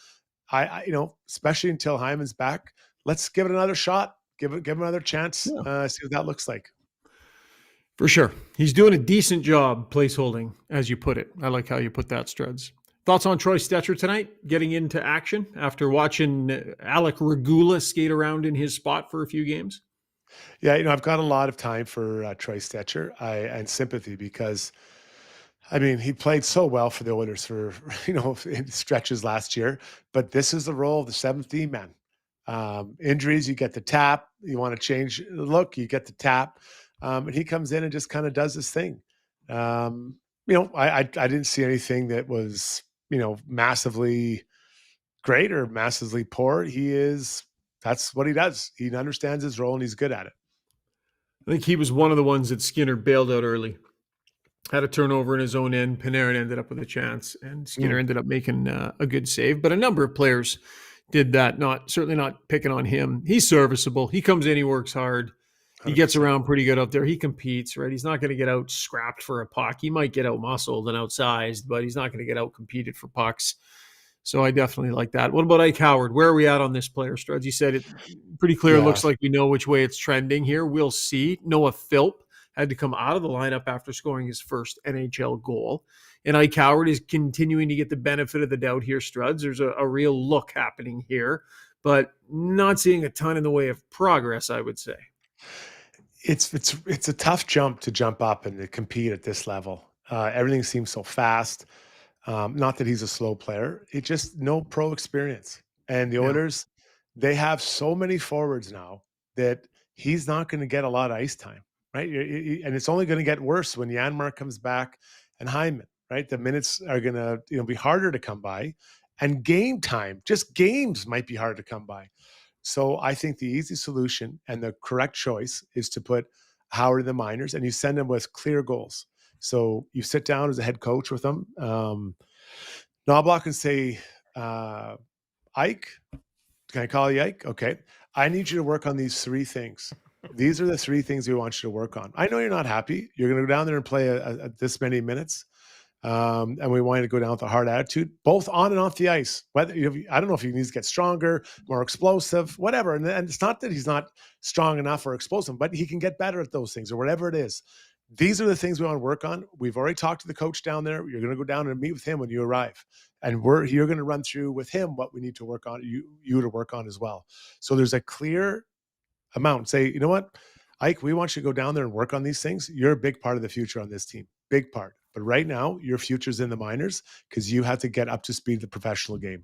I especially until Hyman's back, let's give it another shot. Give him another chance. See what that looks like. For sure. He's doing a decent job placeholding, as you put it. I like how you put that, Struds. Thoughts on Troy Stecher tonight, getting into action after watching Alec Regula skate around in his spot for a few games? Yeah, I've got a lot of time for Troy Stecher and sympathy because, he played so well for the Oilers for, in stretches last year, but this is the role of the seventh D man. Injuries, you get the tap. You want to change the look, you get the tap. And he comes in and just kind of does his thing. I didn't see anything that was, massively great or massively poor. That's what he does. He understands his role and he's good at it. I think he was one of the ones that Skinner bailed out early. Had a turnover in his own end. Panarin ended up with a chance, and Skinner ended up making a good save. But a number of players did that. Certainly not picking on him. He's serviceable. He comes in, he works hard. He 100%. Gets around pretty good up there. He competes, right? He's not going to get out scrapped for a puck. He might get out muscled and outsized, but he's not going to get out competed for pucks. So I definitely like that. What about Ike Howard? Where are we at on this player, Struds? You said it pretty clear. It looks like we know which way it's trending here. We'll see. Noah Philp had to come out of the lineup after scoring his first NHL goal. And Ike Howard is continuing to get the benefit of the doubt here, Struds. There's a real look happening here, but not seeing a ton in the way of progress, I would say. It's a tough jump to jump up and to compete at this level. Everything seems so fast. Not that he's a slow player. It's just no pro experience. And the Oilers, they have so many forwards now that he's not going to get a lot of ice time, right? And it's only going to get worse when Janmark comes back and Hyman, right? The minutes are going to be harder to come by. And game time, just games might be hard to come by. So I think the easy solution and the correct choice is to put Howard in the minors and you send him with clear goals. So you sit down as a head coach with them. Knobloch can say, Ike, can I call you Ike? Okay. I need you to work on these three things. These are the three things we want you to work on. I know you're not happy. You're going to go down there and play this many minutes. And we want to go down with a hard attitude, both on and off the ice. Whether I don't know if he needs to get stronger, more explosive, whatever. And it's not that he's not strong enough or explosive, but he can get better at those things or whatever it is. These are the things we want to work on. We've already talked to the coach down there. You're going to go down and meet with him when you arrive. And you're going to run through with him what we need to work on, you to work on as well. So there's a clear amount. Say, you know what, Ike, we want you to go down there and work on these things. You're a big part of the future on this team. Big part. But right now, your future's in the minors because you have to get up to speed with the professional game.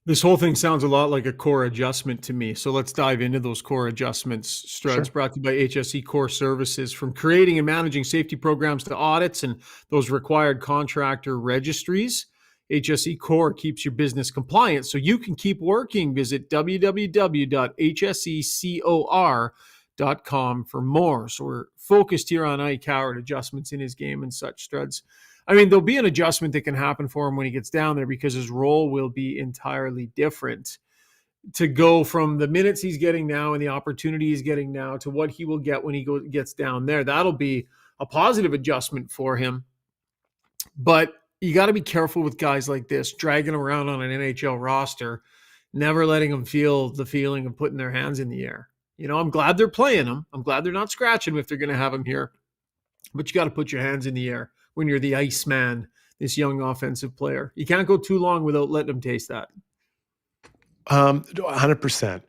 This whole thing sounds a lot like a core adjustment to me. So let's dive into those core adjustments. Struds, Sure. brought to you by HSE Core Services. From creating and managing safety programs to audits and those required contractor registries, HSE Core keeps your business compliant so you can keep working. Visit www.hsecor.com for more. So we're focused here on Ike Howard, adjustments in his game and such, Struds. I mean, there'll be an adjustment that can happen for him when he gets down there because his role will be entirely different. To go from the minutes he's getting now and the opportunity he's getting now to what he will get when he gets down there, that'll be a positive adjustment for him. But you got to be careful with guys like this, dragging them around on an NHL roster, never letting them feel the feeling of putting their hands in the air. You know, I'm glad they're playing him. I'm glad they're not scratching him if they're going to have him here. But you got to put your hands in the air when you're the Iceman, this young offensive player. You can't go too long without letting them taste that. 100%.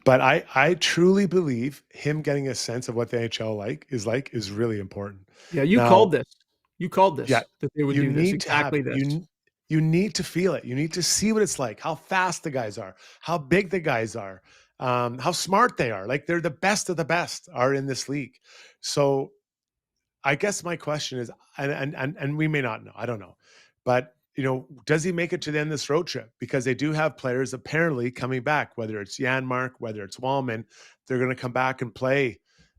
But I truly believe him getting a sense of what the NHL is really important. Yeah, you Now, called this. You called this, Yeah, that they would you do this, need to have exactly this. you need to feel it. You need to see what it's like, how fast the guys are, how big the guys are, how smart they are. Like they're the best of the best are in this league. So I guess my question is, and we may not know, I don't know, but you know, does he make it to the end of this road trip? Because they do have players apparently coming back, whether it's Janmark, whether it's Wallman, they're going to come back and play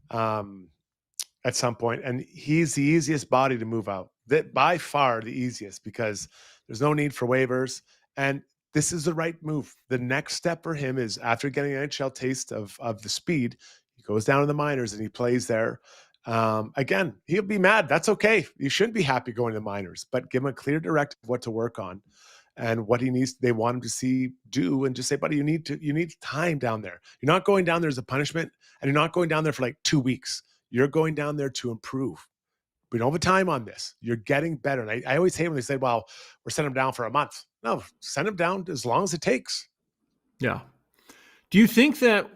at some point, and he's the easiest body to move out. That by far the easiest because there's no need for waivers, and this is the right move. The next step for him is after getting an NHL taste of the speed, he goes down to the minors and he plays there. Again, he'll be mad. That's okay. You shouldn't be happy going to the minors, but give him a clear directive of what to work on and what he needs. They want him to do, and just say, buddy, you need time down there. You're not going down there as a punishment, and you're not going down there for like 2 weeks. You're going down there to improve. We don't have time on this. You're getting better. And I always hate when they say, well, we're sending him down for a month. No, send him down as long as it takes. Yeah. Do you think that,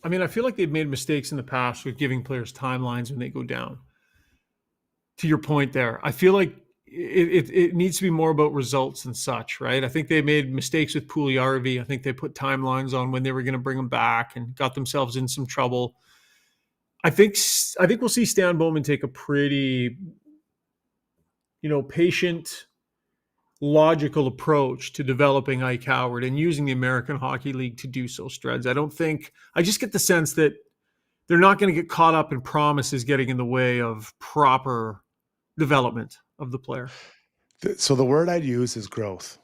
I mean, I feel like they've made mistakes in the past with giving players timelines when they go down. To your point there, I feel like it needs to be more about results and such, right? I think they made mistakes with Puljujarvi. I think they put timelines on when they were going to bring him back and got themselves in some trouble. I think we'll see Stan Bowman take a pretty, patient, logical approach to developing Ike Howard and using the American Hockey League to do so, Struds. I just get the sense that they're not going to get caught up in promises getting in the way of proper development of the player. So the word I'd use is growth.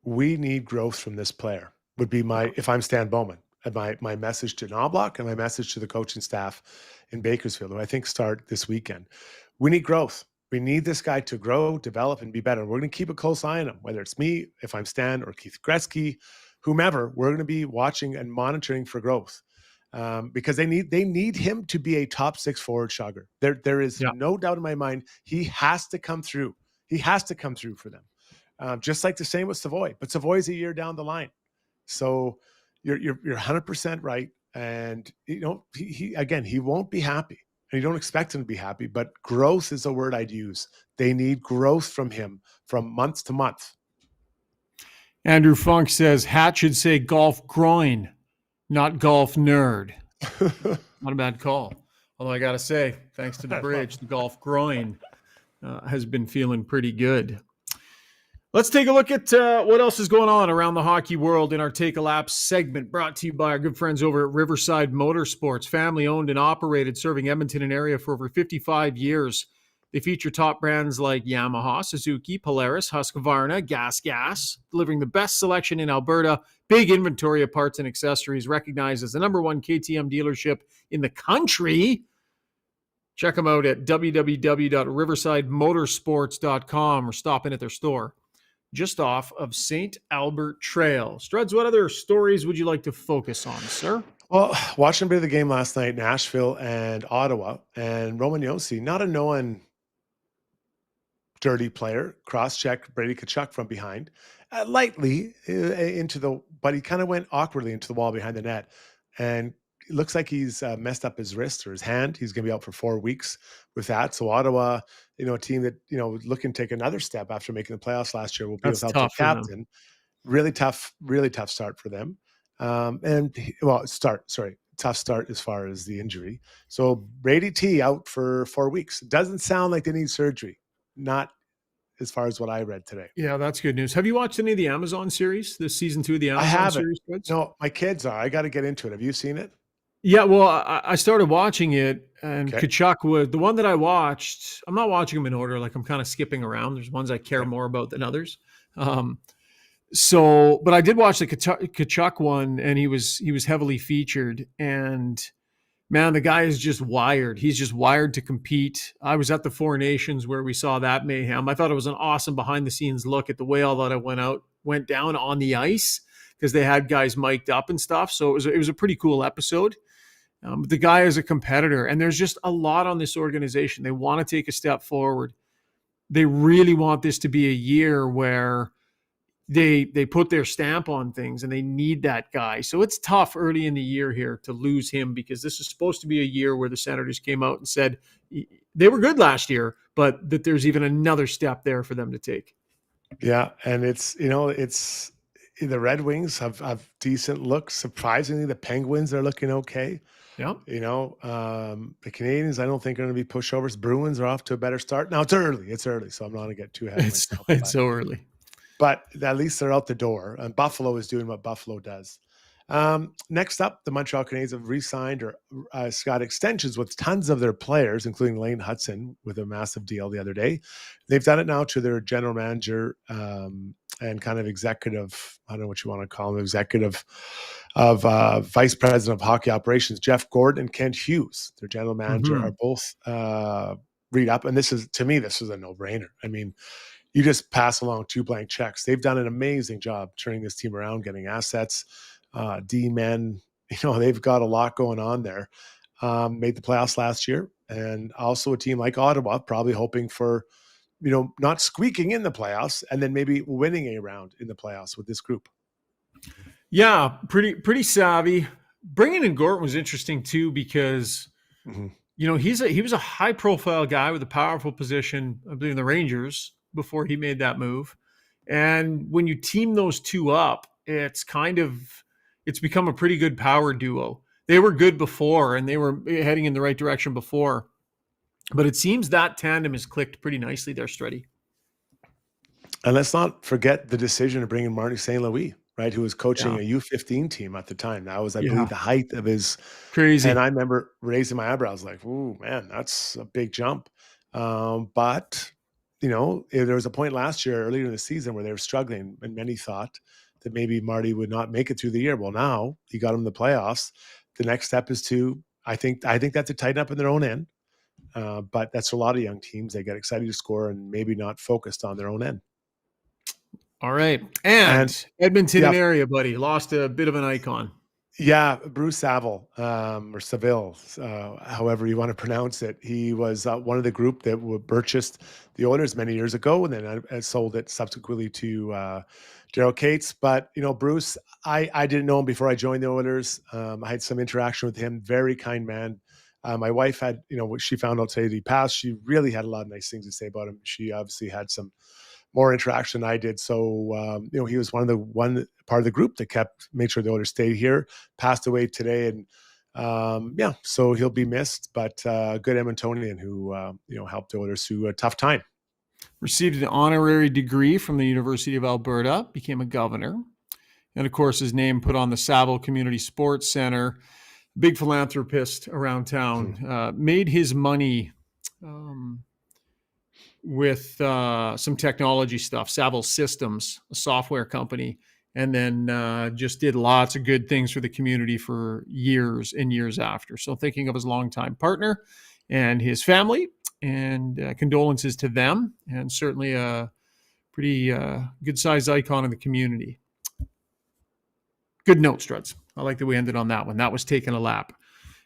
We need growth from this player would be if I'm Stan Bowman, and my message to Knobloch and my message to the coaching staff in Bakersfield, who I think start this weekend. We need growth. We need this guy to grow, develop, and be better. We're going to keep a close eye on him, whether it's me, if I'm Stan, or Keith Gretzky, whomever. We're going to be watching and monitoring for growth because they need him to be a top 6 forward, Shaugger. There is no doubt in my mind he has to come through. He has to come through for them, just like the same with Savoy. But Savoy's a year down the line, so you're 100% right. And he won't be happy. And you don't expect him to be happy, but growth is a word I'd use. They need growth from him from month to month. Andrew Funk says Hat should say golf groin, not golf nerd. Not a bad call. Although I got to say, thanks to the bridge, the golf groin has been feeling pretty good. Let's take a look at what else is going on around the hockey world in our Take a Lap segment, brought to you by our good friends over at Riverside Motorsports, family owned and operated, serving Edmonton and area for over 55 years. They feature top brands like Yamaha, Suzuki, Polaris, Husqvarna, Gas, delivering the best selection in Alberta, big inventory of parts and accessories, recognized as the #1 KTM dealership in the country. Check them out at www.riversidemotorsports.com or stop in at their store just off of St. Albert Trail. Struds, what other stories would you like to focus on, sir? Well, watching a bit of the game last night, Nashville and Ottawa, and Roman Josi, not a known dirty player, cross-checked Brady Tkachuk from behind, lightly but he kind of went awkwardly into the wall behind the net. And it looks like he's messed up his wrist or his hand. He's going to be out for 4 weeks with that. So Ottawa, a team that, looking to take another step after making the playoffs last year, will be That's without their tough for them. captain. Really tough start for them. Tough start as far as the injury. So Brady T out for 4 weeks. Doesn't sound like they need surgery. Not as far as what I read today. Yeah, that's good news. Have you watched any of the Amazon series, this season 2 of the I Amazon haven't. series? Struds? No, my kids are. I got to get into it. Have you seen it? Yeah, well, I started watching it, and Okay. Tkachuk was the one that I watched. I'm not watching them in order; like I'm kind of skipping around. There's ones I care more about than others. But I did watch the Tkachuk one, and he was heavily featured. And man, the guy is just wired. He's just wired to compete. I was at the Four Nations where we saw that mayhem. I thought it was an awesome behind the scenes look at the way all that went down on the ice, because they had guys mic'd up and stuff. So it was a pretty cool episode. The guy is a competitor, and there's just a lot on this organization. They want to take a step forward. They really want this to be a year where they put their stamp on things, and they need that guy. So it's tough early in the year here to lose him, because this is supposed to be a year where the Senators came out and said they were good last year, but that there's even another step there for them to take. Yeah, and it's the Red Wings have decent looks. Surprisingly, the Penguins are looking okay. Yeah. The Canadians, I don't think are going to be pushovers. Bruins are off to a better start. Now it's early, so I'm not going to get too ahead of myself. It's so early. But at least they're out the door, and Buffalo is doing what Buffalo does. Next up, the Montreal Canadiens have re-signed or got extensions with tons of their players, including Lane Hudson with a massive deal the other day. They've done it now to their general manager and kind of executive, I don't know what you want to call him, executive of vice president of hockey operations, Jeff Gordon and Kent Hughes. Their general manager are both read up. And this is a no-brainer. I mean, you just pass along 2 blank checks. They've done an amazing job turning this team around, getting assets, D-men. They've got a lot going on there. Made the playoffs last year, and also a team like Ottawa probably hoping for, not squeaking in the playoffs and then maybe winning a round in the playoffs with this group. Yeah, pretty savvy. Bringing in Gordon was interesting too, because he was a high profile guy with a powerful position, I believe, in the Rangers before he made that move. And when you team those two up, it's become a pretty good power duo. They were good before, and they were heading in the right direction before, but it seems that tandem has clicked pretty nicely there, Freddy. And let's not forget the decision to bring in Marty St. Louis, right? Who was coaching a U15 team at the time. That was, I believe, the height of his crazy. And I remember raising my eyebrows like, "Ooh, man, that's a big jump." But there was a point last year, earlier in the season, where they were struggling, and many thought that maybe Marty would not make it through the year. Well, now he got him the playoffs. The next step is I think that's to tighten up in their own end. But that's a lot of young teams. They get excited to score and maybe not focused on their own end. All right. And Edmonton area, buddy, lost a bit of an icon. Yeah, Bruce Saville, or Saville, however you want to pronounce it. He was one of the group that purchased the Oilers many years ago, and then I sold it subsequently to Daryl Cates. But, Bruce, I didn't know him before I joined the Oilers. I had some interaction with him. Very kind man. My wife had, she found out today that he passed. She really had a lot of nice things to say about him. She obviously had some more interaction than I did. So, he was one part of the group that made sure the Oilers stayed here, passed away today. And so he'll be missed, but good Edmontonian who, helped the Oilers through a tough time. Received an honorary degree from the University of Alberta, became a governor. And of course, his name put on the Saville Community Sports Center, big philanthropist around town, made his money with some technology stuff, Saville Systems, a software company, and then just did lots of good things for the community for years and years after. So thinking of his longtime partner and his family, and condolences to them, and certainly a pretty good-sized icon in the community. Good note, Struds. I like that we ended on that one. That was Taking a Lap.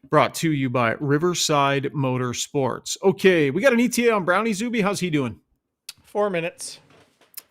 Brought to you by Riverside Motorsports. Okay, we got an ETA on Brownie. Zuby, how's he doing? 4 minutes.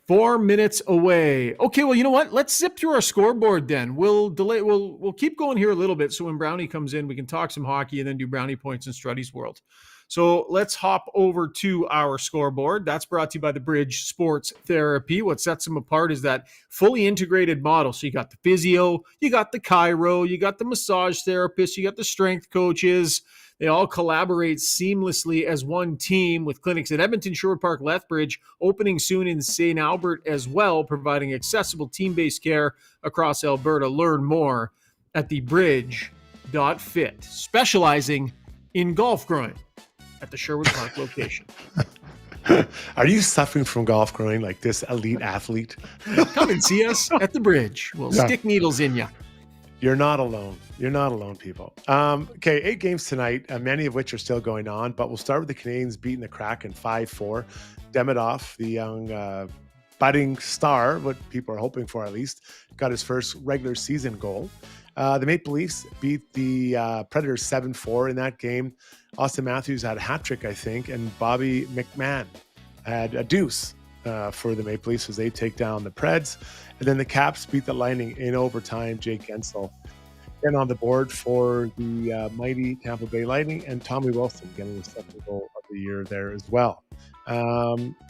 4 minutes away. Okay, well, you know what? Let's zip through our scoreboard then. We'll keep going here a little bit, so when Brownie comes in, we can talk some hockey and then do Brownie points in Struddy's world. So let's hop over to our scoreboard. That's brought to you by the Bridge Sports Therapy. What sets them apart is that fully integrated model. So you got the physio, you got the chiro, you got the massage therapist, you got the strength coaches. They all collaborate seamlessly as one team, with clinics at Edmonton, Sherwood Park, Lethbridge, opening soon in St. Albert as well, providing accessible team-based care across Alberta. Learn more at thebridge.fit, specializing in golf groin at the Sherwood Park location. Are you suffering from golf groin like this elite athlete? Come and see us at the Bridge. We'll stick needles in you. You're not alone. You're not alone, people. Okay, 8 games tonight, many of which are still going on, but we'll start with the Canadiens beating the Kraken 5-4. Demidov, the young budding star, what people are hoping for at least, got his first regular season goal. The Maple Leafs beat the Predators 7-4 in that game. Austin Matthews had a hat trick, I think, and Bobby McMahon had a deuce for the Maple Leafs as they take down the Preds. And then the Caps beat the Lightning in overtime. Jake Gensel getting on the board for the mighty Tampa Bay Lightning, and Tommy Wilson getting the second goal of the year there as well.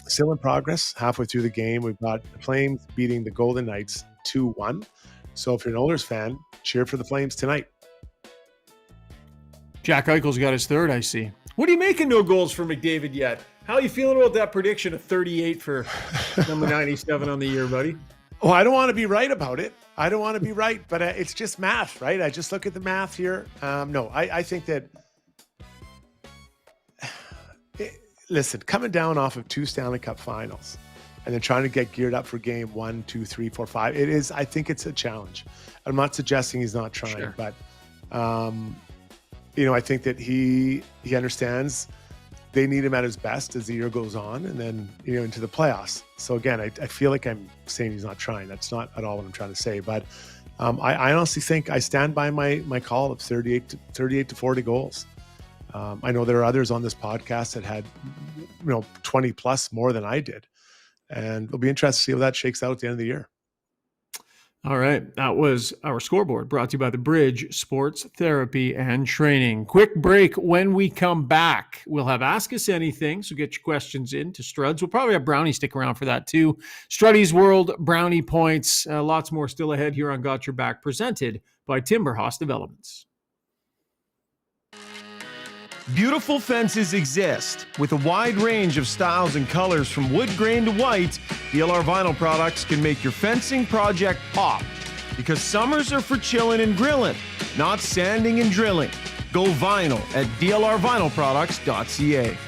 Still in progress, halfway through the game. We've got the Flames beating the Golden Knights 2-1. So if you're an Oilers fan, cheer for the Flames tonight. Jack Eichel's got his third, I see. What are you making? No goals for McDavid yet. How are you feeling about that prediction of 38 for number 97 on the year, buddy? Oh, I don't want to be right about it. I don't want to be right, but it's just math, right? I just look at the math here. I think that, listen, coming down off of 2 Stanley Cup finals and then trying to get geared up for game 1, 2, 3, 4, 5, I think it's a challenge. I'm not suggesting he's not trying, but, I think that he understands they need him at his best as the year goes on, and then, into the playoffs. So again, I feel like I'm saying he's not trying. That's not at all what I'm trying to say. But I honestly think I stand by my call of 38 to 40 goals. I know there are others on this podcast that had, 20 plus more than I did. And it'll be interesting to see how that shakes out at the end of the year. All right. That was our scoreboard, brought to you by the Bridge Sports Therapy and Training. Quick break. When we come back, we'll have Ask Us Anything, so get your questions in to Struds. We'll probably have Brownie stick around for that too. Struddy's World, Brownie Points, lots more still ahead here on Got Your Back, presented by Timberhouse Developments. Beautiful fences exist. With a wide range of styles and colors from wood grain to white, DLR Vinyl products can make your fencing project pop. Because summers are for chilling and grilling, not sanding and drilling. Go vinyl at dlrvinylproducts.ca.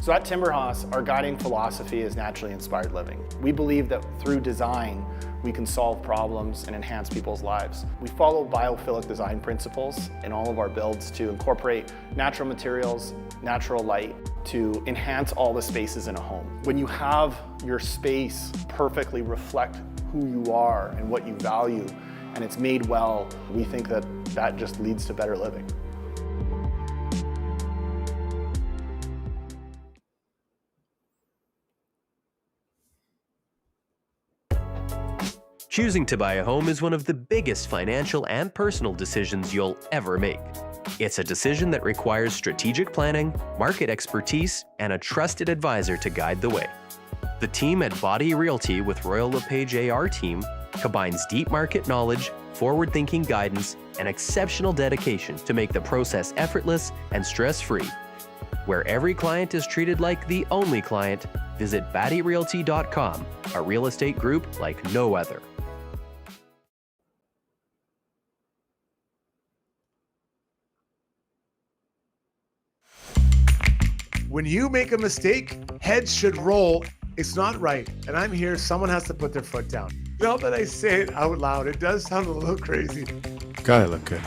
So at Timberhouse, our guiding philosophy is naturally inspired living. We believe that through design, we can solve problems and enhance people's lives. We follow biophilic design principles in all of our builds to incorporate natural materials, natural light, to enhance all the spaces in a home. When you have your space perfectly reflect who you are and what you value, and it's made well, we think that that just leads to better living. Choosing to buy a home is one of the biggest financial and personal decisions you'll ever make. It's a decision that requires strategic planning, market expertise, and a trusted advisor to guide the way. The team at Body Realty with Royal LePage AR team combines deep market knowledge, forward-thinking guidance, and exceptional dedication to make the process effortless and stress-free. Where every client is treated like the only client, visit BaddyRealty.com, a real estate group like no other. When you make a mistake, heads should roll. It's not right. And I'm here. Someone has to put their foot down. Now that I say it out loud, it does sound a little crazy. Gotta look good.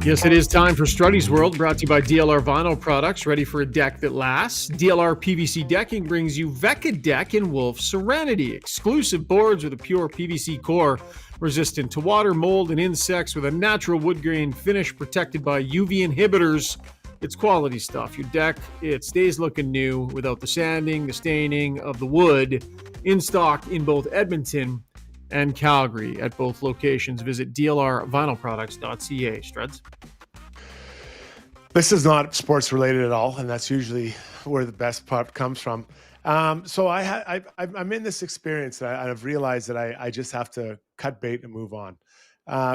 Yes, it is time for Struddy's World, brought to you by DLR Vinyl Products. Ready for a deck that lasts? DLR PVC Decking brings you Vecca Deck and Wolf Serenity, exclusive boards with a pure PVC core, resistant to water, mold, and insects, with a natural wood grain finish protected by UV inhibitors. It's quality stuff. Your deck, it stays looking new without the sanding, the staining of the wood. In stock in both Edmonton and Calgary at both locations. Visit dlrvinylproducts.ca. Struds? This is not sports related at all, and that's usually where the best part comes from. So I'm in this experience that I've realized that I just have to cut bait and move on.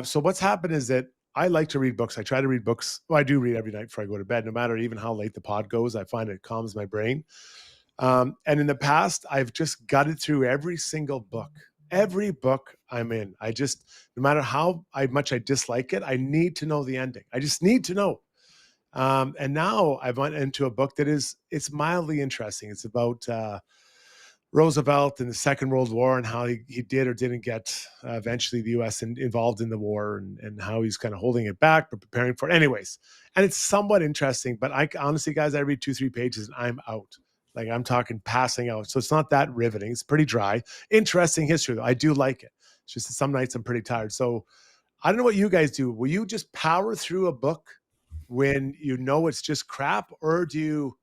So what's happened is that I like to read books. I try to read books. Well, I do read every night before I go to bed, no matter even how late the pod goes. I find it calms my brain. And in the past, I've just gutted through every single book. Every book I'm in, I just, no matter how much I dislike it, I need to know the ending. I just need to know. And now I've went into a book it's mildly interesting. It's about Roosevelt and the Second World War and how he did or didn't get eventually the U.S. involved in the war, and how he's kind of holding it back but preparing for it. Anyways, and it's somewhat interesting, but I honestly, guys, I read 2-3 pages and I'm out. Like, I'm talking passing out. So it's not that riveting. It's pretty dry. Interesting history, though. I do like it. It's just that some nights I'm pretty tired. So I don't know what you guys do. Will you just power through a book when you know it's just crap, or do you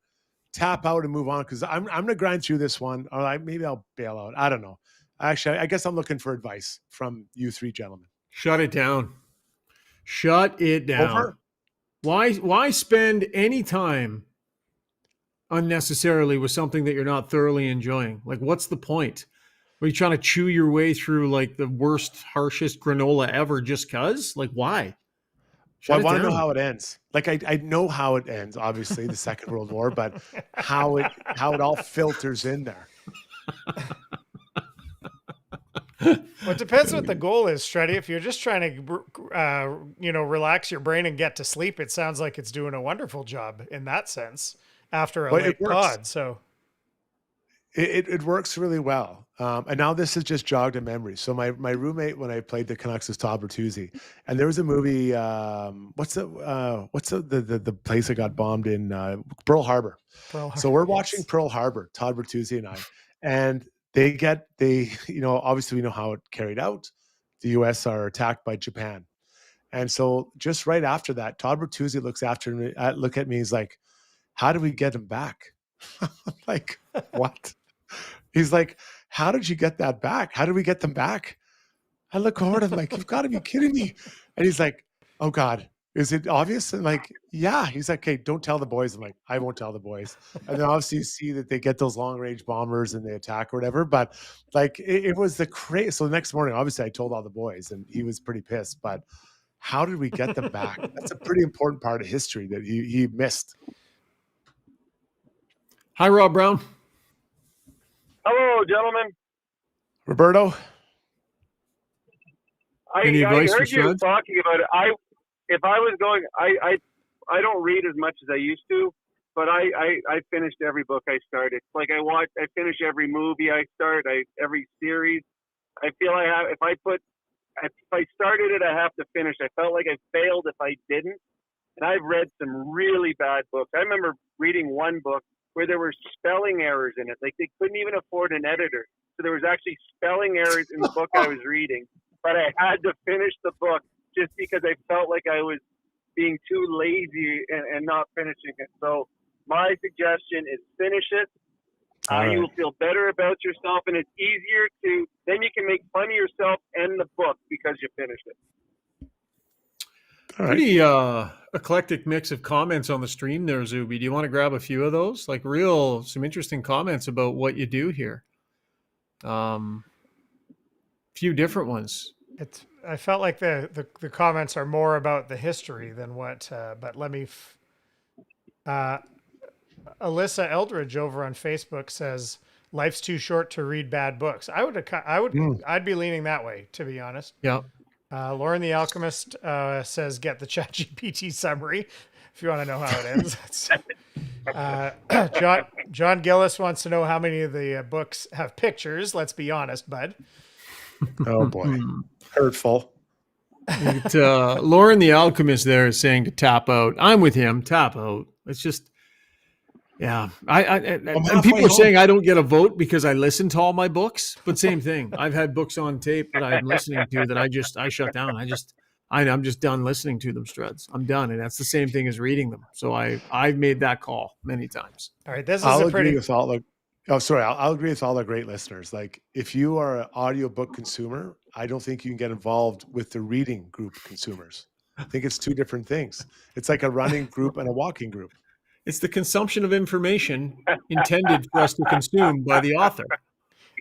tap out and move on? Because I'm going to grind through this one, or maybe I'll bail out. I don't know. Actually, I guess I'm looking for advice from you three gentlemen. Shut it down. Shut it down. Over? Why spend any time unnecessarily with something that you're not thoroughly enjoying? Like, what's the point? Are you trying to chew your way through like the worst, harshest granola ever just cuz? Like, why? Well, I want to know how it ends. Like, I know how it ends, obviously, the Second World War, but how it all filters in there. Well, it depends what the goal is, Shreddy. If you're just trying to, relax your brain and get to sleep, it sounds like it's doing a wonderful job in that sense after a late pod. So it works really well. And now this has just jogged a memory. So my roommate, when I played the Canucks, was Todd Bertuzzi, and there was a movie. What's the place that got bombed in Pearl Harbor? So we're watching Pearl Harbor, Todd Bertuzzi and I, and they obviously we know how it carried out. The U.S. are attacked by Japan, and so just right after that, Todd Bertuzzi look at me. He's like, "How do we get him back?" I'm like, "What?" He's like, "How did you get that back? How did we get them back?" I look over and I'm like, "You've got to be kidding me." And he's like, "Oh God, is it obvious?" And like, "Yeah." He's like, "Okay, don't tell the boys." I'm like, "I won't tell the boys." And then obviously you see that they get those long range bombers and they attack or whatever. But like, it was the crazy. So the next morning, obviously I told all the boys and he was pretty pissed, but how did we get them back? That's a pretty important part of history that he missed. Hi, Rob Brown. Hello, gentlemen. Roberto? Any advice I heard for you Struds? talking about it. If I was going, I don't read as much as I used to, but I finished every book I started. Like I finish every movie I start, every series. I feel I have. If I started it, I have to finish. I felt like I failed if I didn't. And I've read some really bad books. I remember reading one book where there were spelling errors in it. Like they couldn't even afford an editor. So there was actually spelling errors in the book I was reading. But I had to finish the book just because I felt like I was being too lazy and not finishing it. So my suggestion is finish it. You will feel better about yourself, and it's easier then you can make fun of yourself and the book because you finished it. All right. Pretty eclectic mix of comments on the stream there, Zuby. Do you want to grab a few of those? Like some interesting comments about what you do here. Few different ones. I felt like the comments are more about the history than what, but let me, Alyssa Eldridge over on Facebook says, "Life's too short to read bad books." I'd be leaning that way, to be honest. Yeah. Lauren the Alchemist says, "Get the ChatGPT summary if you want to know how it ends." John Gillis wants to know how many of the books have pictures. Let's be honest, bud. Oh boy, hurtful. Lauren the Alchemist there is saying to tap out. I'm with him. Tap out. It's just, yeah. And people are saying I don't get a vote because I listen to all my books, but same thing. I've had books on tape that I'm listening to that I shut down. I'm just done listening to them, Struds. I'm done, and that's the same thing as reading them. So I've made that call many times. All right, this is I'll agree with all the great listeners. Like, if you are an audiobook consumer, I don't think you can get involved with the reading group consumers. I think it's two different things. It's like a running group and a walking group. It's the consumption of information intended for us to consume by the author.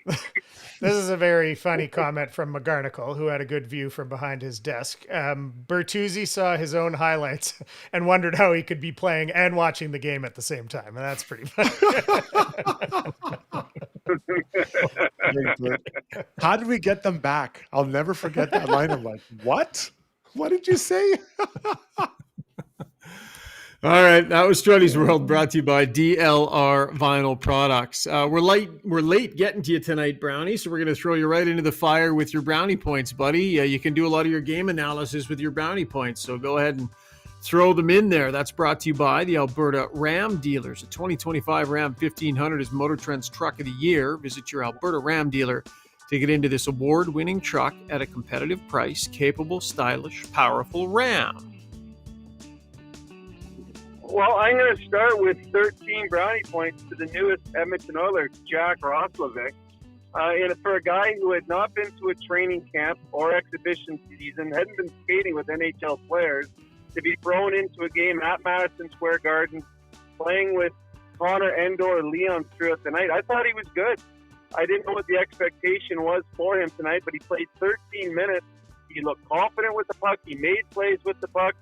This is a very funny comment from McGarnacle, who had a good view from behind his desk. Bertuzzi saw his own highlights and wondered how he could be playing and watching the game at the same time. And that's pretty funny. How did we get them back? I'll never forget that line. I'm like, what? What did you say? All right, that was Struddy's World, brought to you by DLR Vinyl Products. We're late getting to you tonight, Brownie, so we're going to throw you right into the fire with your brownie points, buddy. You can do a lot of your game analysis with your brownie points, so go ahead and throw them in there. That's brought to you by the Alberta Ram Dealers. A 2025 Ram 1500 is Motor Trend's Truck of the Year. Visit your Alberta Ram dealer to get into this award-winning truck at a competitive price. Capable, stylish, powerful Ram. Well, I'm going to start with 13 brownie points to the newest Edmonton Oilers, Jack Roslovic. And for a guy who had not been to a training camp or exhibition season, hadn't been skating with NHL players, to be thrown into a game at Madison Square Garden, playing with Connor Endor, Leon throughout the night, I thought he was good. I didn't know what the expectation was for him tonight, but he played 13 minutes. He looked confident with the puck. He made plays with the puck.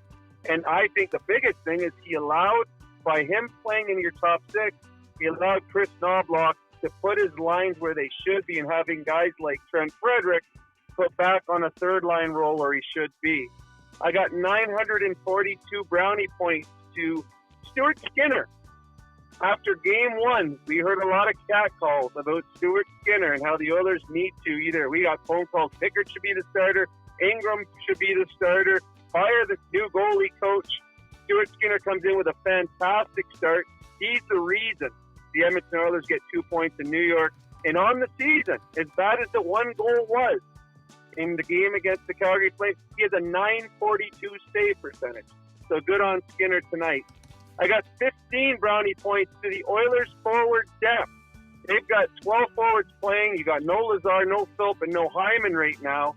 And I think the biggest thing is he allowed, by him playing in your top six, he allowed Chris Knobloch to put his lines where they should be, and having guys like Trent Frederic put back on a third line role where he should be. I got 942 brownie points to Stu Skinner. After game one, we heard a lot of catcalls about Stu Skinner and how the Oilers need to we got phone calls, Pickard should be the starter, Ingram should be the starter, fire the new goalie coach. Stu Skinner comes in with a fantastic start. He's the reason the Edmonton Oilers get 2 points in New York. And on the season, as bad as the one goal was in the game against the Calgary Flames, he has a .942 save percentage. So good on Skinner tonight. I got 15 brownie points to the Oilers forward depth. They've got 12 forwards playing. You got no Lazar, no Philp, and no Hyman right now.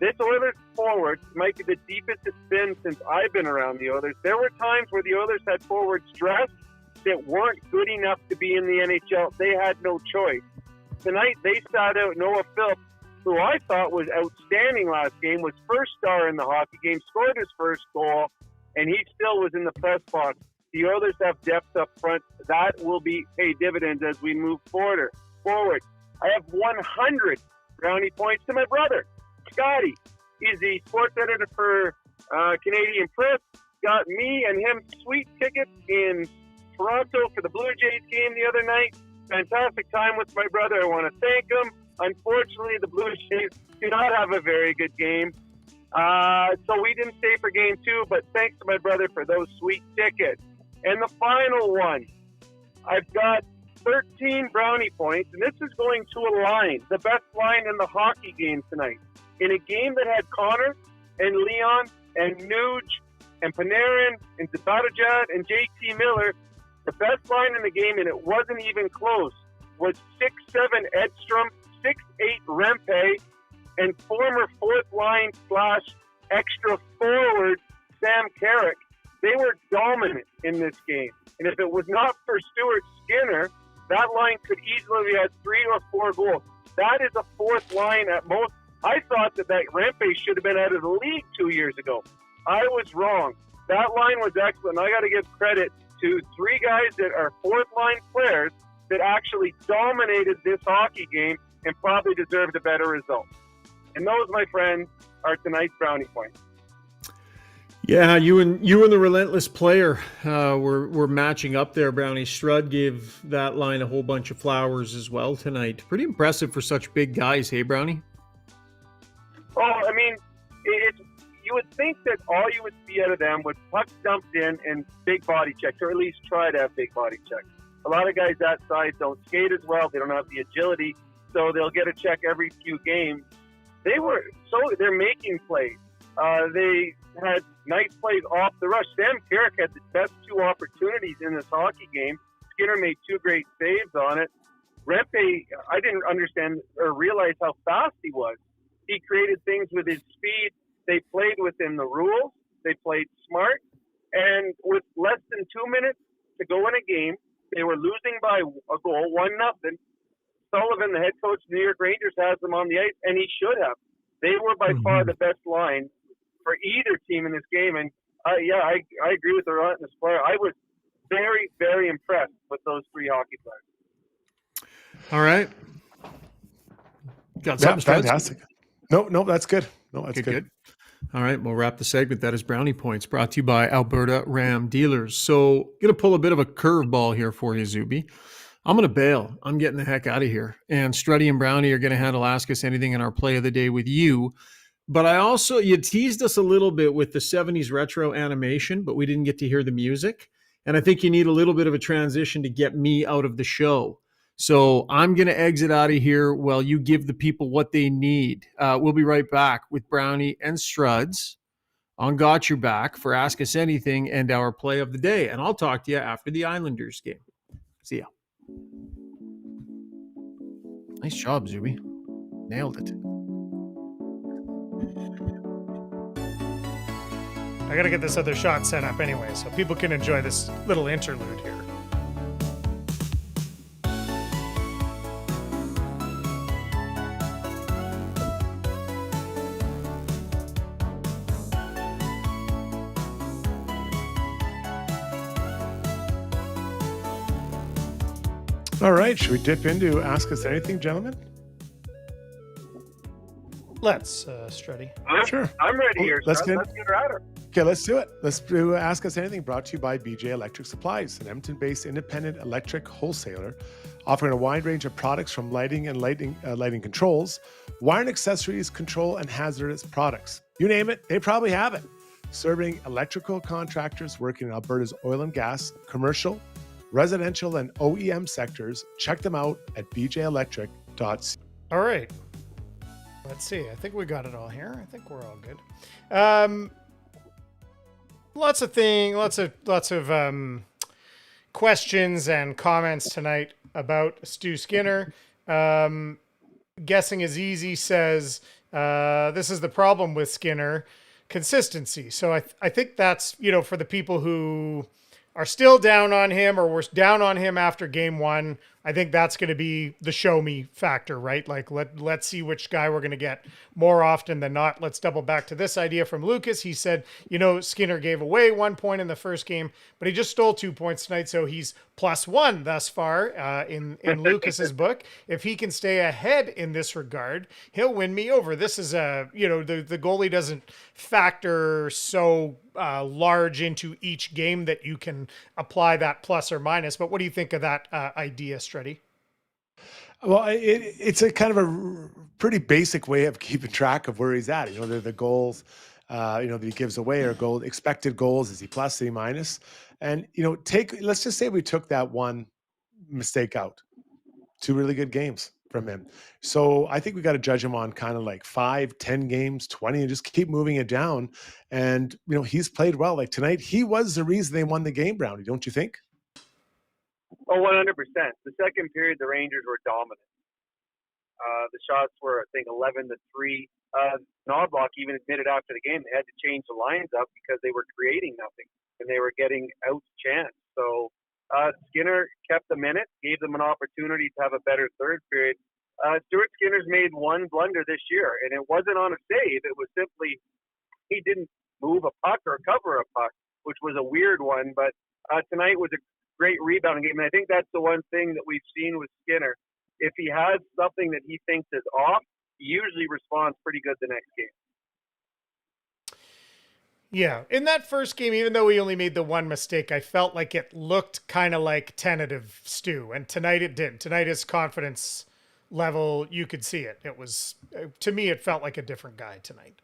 This Oilers forward might be the deepest it's been since I've been around the Oilers. There were times where the Oilers had forwards dressed that weren't good enough to be in the NHL. They had no choice. Tonight, they sat out Noah Philp, who I thought was outstanding last game, was first star in the hockey game, scored his first goal, and he still was in the press box. The Oilers have depth up front. That will pay dividends as we move forward. I have 100 brownie points to my brother, Scotty. He's the sports editor for Canadian Press. Got me and him sweet tickets in Toronto for the Blue Jays game the other night. Fantastic time with my brother. I want to thank him. Unfortunately, the Blue Jays do not have a very good game. So we didn't stay for game two, but thanks to my brother for those sweet tickets. And the final one, I've got 13 brownie points, and this is going to a line, the best line in the hockey game tonight. In a game that had Connor and Leon and Nuge and Panarin and Zibanejad and JT Miller, the best line in the game, and it wasn't even close, was 6'7" Edstrom, 6'8" Rempe, and former fourth line / extra forward Sam Carrick. They were dominant in this game. And if it was not for Stuart Skinner, that line could easily have 3 or 4 goals. That is a fourth line at most. I thought that Rempe should have been out of the league 2 years ago. I was wrong. That line was excellent. I got to give credit to 3 guys that are fourth line players that actually dominated this hockey game and probably deserved a better result. And those, my friends, are tonight's brownie points. Yeah, you and the relentless player were matching up there, Brownie. Strud gave that line a whole bunch of flowers as well tonight. Pretty impressive for such big guys, hey, Brownie? Oh, I mean, you would think that all you would see out of them would puck dumped in and big body checks, or at least try to have big body checks. A lot of guys that size don't skate as well. They don't have the agility, so they'll get a check every few games. They're making plays. They had nice plays off the rush. Sam Carrick had the best 2 opportunities in this hockey game. Skinner made 2 great saves on it. Rempe, I didn't understand or realize how fast he was. He created things with his speed. They played within the rules. They played smart. And with less than 2 minutes to go in a game, they were losing by a goal, 1-0. Sullivan, the head coach of the New York Rangers, has them on the ice, and he should have. They were by far the best line for either team in this game. And, I agree with the relentless player. I was very, very impressed with those 3 hockey players. All right. Got something, fantastic. No, that's good. No, that's good. All right, we'll wrap the segment. That is Brownie Points, brought to you by Alberta Ram Dealers. So, going to pull a bit of a curveball here for you, Zuby. I'm going to bail. I'm getting the heck out of here. And Struddy and Brownie are going to handle Ask Us Anything in our play of the day with you. But you teased us a little bit with the 70s retro animation, but we didn't get to hear the music. And I think you need a little bit of a transition to get me out of the show. So I'm going to exit out of here while you give the people what they need. We'll be right back with Brownie and Struds on Got Your Back for Ask Us Anything and our play of the day. And I'll talk to you after the Islanders game. See ya. Nice job, Zuby. Nailed it. I got to get this other shot set up anyway, so people can enjoy this little interlude here. All right, should we dip into Ask Us Anything, gentlemen? Let's, Struddy. Sure. I'm ready here. Let's Let's get get her at her. Okay, let's do it. Let's do Ask Us Anything, brought to you by BJ Electric Supplies, an Edmonton-based independent electric wholesaler offering a wide range of products from lighting and lighting controls, wire and accessories, control, and hazardous products. You name it, they probably have it. Serving electrical contractors working in Alberta's oil and gas, commercial, residential, and OEM sectors. Check them out at bjelectric.ca. All right. Let's see. I think we got it all here. I think we're all good. Lots of questions and comments tonight about Stu Skinner. Guessing is easy says, this is the problem with Skinner, consistency. So I think that's, for the people who are still down on him or were down on him after game 1, I think that's going to be the show me factor, right? Like, let's see which guy we're going to get more often than not. Let's double back to this idea from Lucas. He said, Skinner gave away 1 point in the first game, but he just stole 2 points tonight. So he's +1 thus far in Lucas's book. If he can stay ahead in this regard, he'll win me over. This is the goalie doesn't factor so large into each game that you can apply that plus or minus. But what do you think of that idea, Struddy? Well, it's a kind of a pretty basic way of keeping track of where he's at. The goals, that he gives away, or expected goals. Is he plus, is he minus? And let's just say we took that one mistake out. 2 really good games from him. So I think we got to judge him on kind of like 5, 10 games, 20, and just keep moving it down. And he's played well. Like tonight, he was the reason they won the game, Brownie. Don't you think? Oh, 100%. The second period, the Rangers were dominant. The shots were, I think, 11-3. Knobloch even admitted after the game they had to change the lines up because they were creating nothing and they were getting out-chanced. So Skinner kept them in it, gave them an opportunity to have a better third period. Stuart Skinner's made 1 blunder this year, and it wasn't on a save. It was simply he didn't move a puck or cover a puck, which was a weird one. But tonight was a great rebounding game, and I think that's the one thing that we've seen with Skinner. If he has something that he thinks is off, he usually responds pretty good the next game. Yeah. In that first game, even though we only made the one mistake, I felt like it looked kind of like tentative Stu. And tonight it didn't. Tonight his confidence level, you could see it. It was, to me, it felt like a different guy tonight.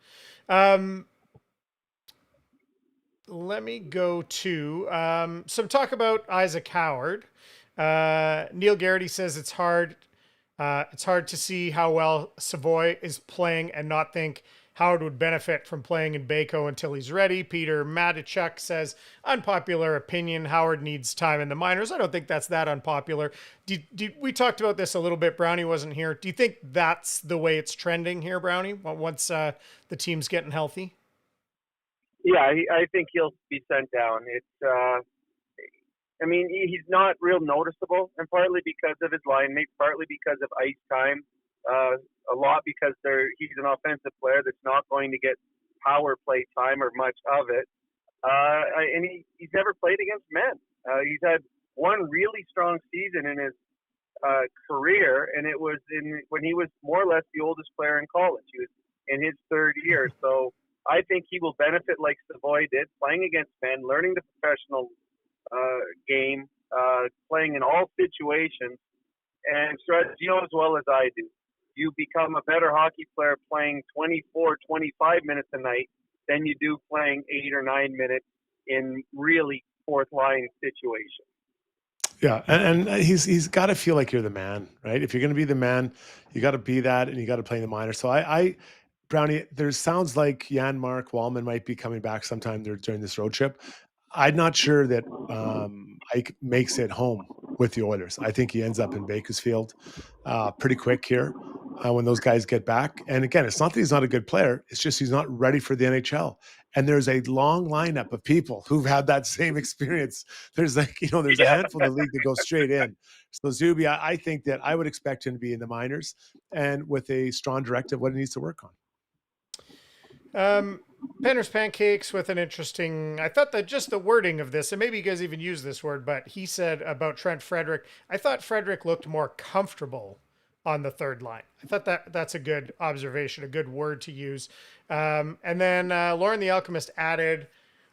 Let me go to some talk about Isaac Howard. Neil Garrity says it's hard to see how well Savoy is playing and not think Howard would benefit from playing in Baco until he's ready. Peter Matichuk says, unpopular opinion, Howard needs time in the minors. I don't think that's that unpopular. We talked about this a little bit. Brownie wasn't here. Do you think that's the way it's trending here, Brownie, once the team's getting healthy? Yeah, I think he'll be sent down. He's not real noticeable, and partly because of his line mates, partly because of ice time, a lot because he's an offensive player that's not going to get power play time or much of it. And he's never played against men. He's had one really strong season in his career, and it was when he was more or less the oldest player in college. He was in his third year, so I think he will benefit like Savoy did, playing against men, learning the professional game, playing in all situations. And Struds, you know as well as I do, you become a better hockey player playing 24, 25 minutes a night than you do playing 8 or 9 minutes in really fourth line situations. Yeah, and he's got to feel like you're the man, right? If you're going to be the man, you got to be that, and you got to play in the minors. So I Brownie, there sounds like Jan-Mark Wallman might be coming back sometime during this road trip. I'm not sure that Ike makes it home with the Oilers. I think he ends up in Bakersfield pretty quick here when those guys get back. And again, it's not that he's not a good player. It's just he's not ready for the NHL. And there's a long lineup of people who've had that same experience. There's a handful in the league that go straight in. So Zuby, I think that I would expect him to be in the minors and with a strong directive what he needs to work on. Penner's Pancakes with an interesting, I thought that just the wording of this, and maybe you guys even use this word, but he said about Trent Frederic, I thought Frederic looked more comfortable on the third line. I thought that's a good observation, a good word to use. And then Lauren the Alchemist added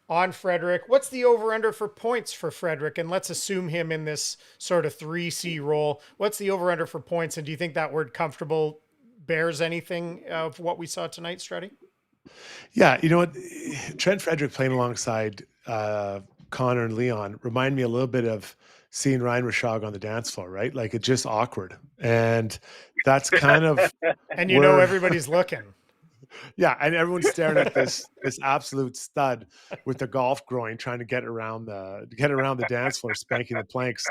on Frederic, what's the over-under for points for Frederic? And let's assume him in this sort of 3C role. What's the over-under for points? And do you think that word comfortable bears anything of what we saw tonight, Struddy? Yeah, you know what? Trent Frederic playing alongside Connor and Leon remind me a little bit of seeing Ryan Rishaug on the dance floor, right? Like it's just awkward. And that's kind of and you know everybody's looking. Yeah, and everyone's staring at this absolute stud with the golf groin trying to get around the dance floor, spanking the planks.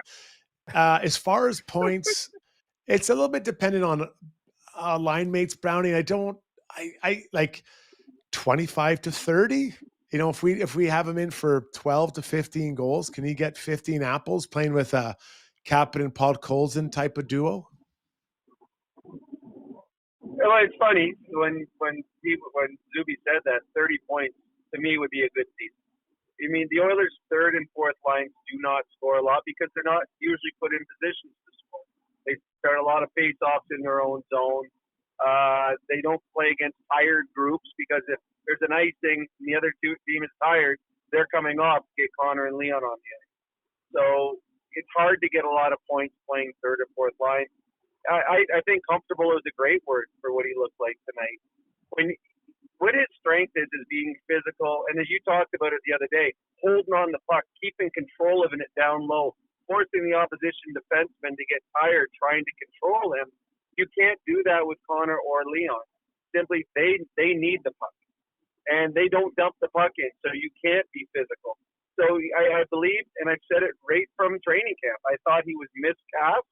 As far as points, it's a little bit dependent on line mates, Brownie. I like 25 to 30. You know, if we have him in for 12 to 15 goals, can he get 15 apples playing with a Kapanen and Paul Colson type of duo? Well, it's funny when Zuby said that 30 points to me would be a good season. I mean, the Oilers' third and fourth lines do not score a lot because they're not usually put in positions to score. They start a lot of face-offs in their own zone. They don't play against tired groups because if there's an icing and the other team is tired, they're coming off to get Connor and Leon on the ice. So it's hard to get a lot of points playing third or fourth line. I think comfortable is a great word for what he looked like tonight. What his strength is being physical, and as you talked about it the other day, holding on the puck, keeping control of it down low, forcing the opposition defenseman to get tired trying to control him. You can't do that with Connor or Leon. Simply, they need the puck, and they don't dump the puck in, so you can't be physical. So I believe, and I've said it right from training camp, I thought he was miscast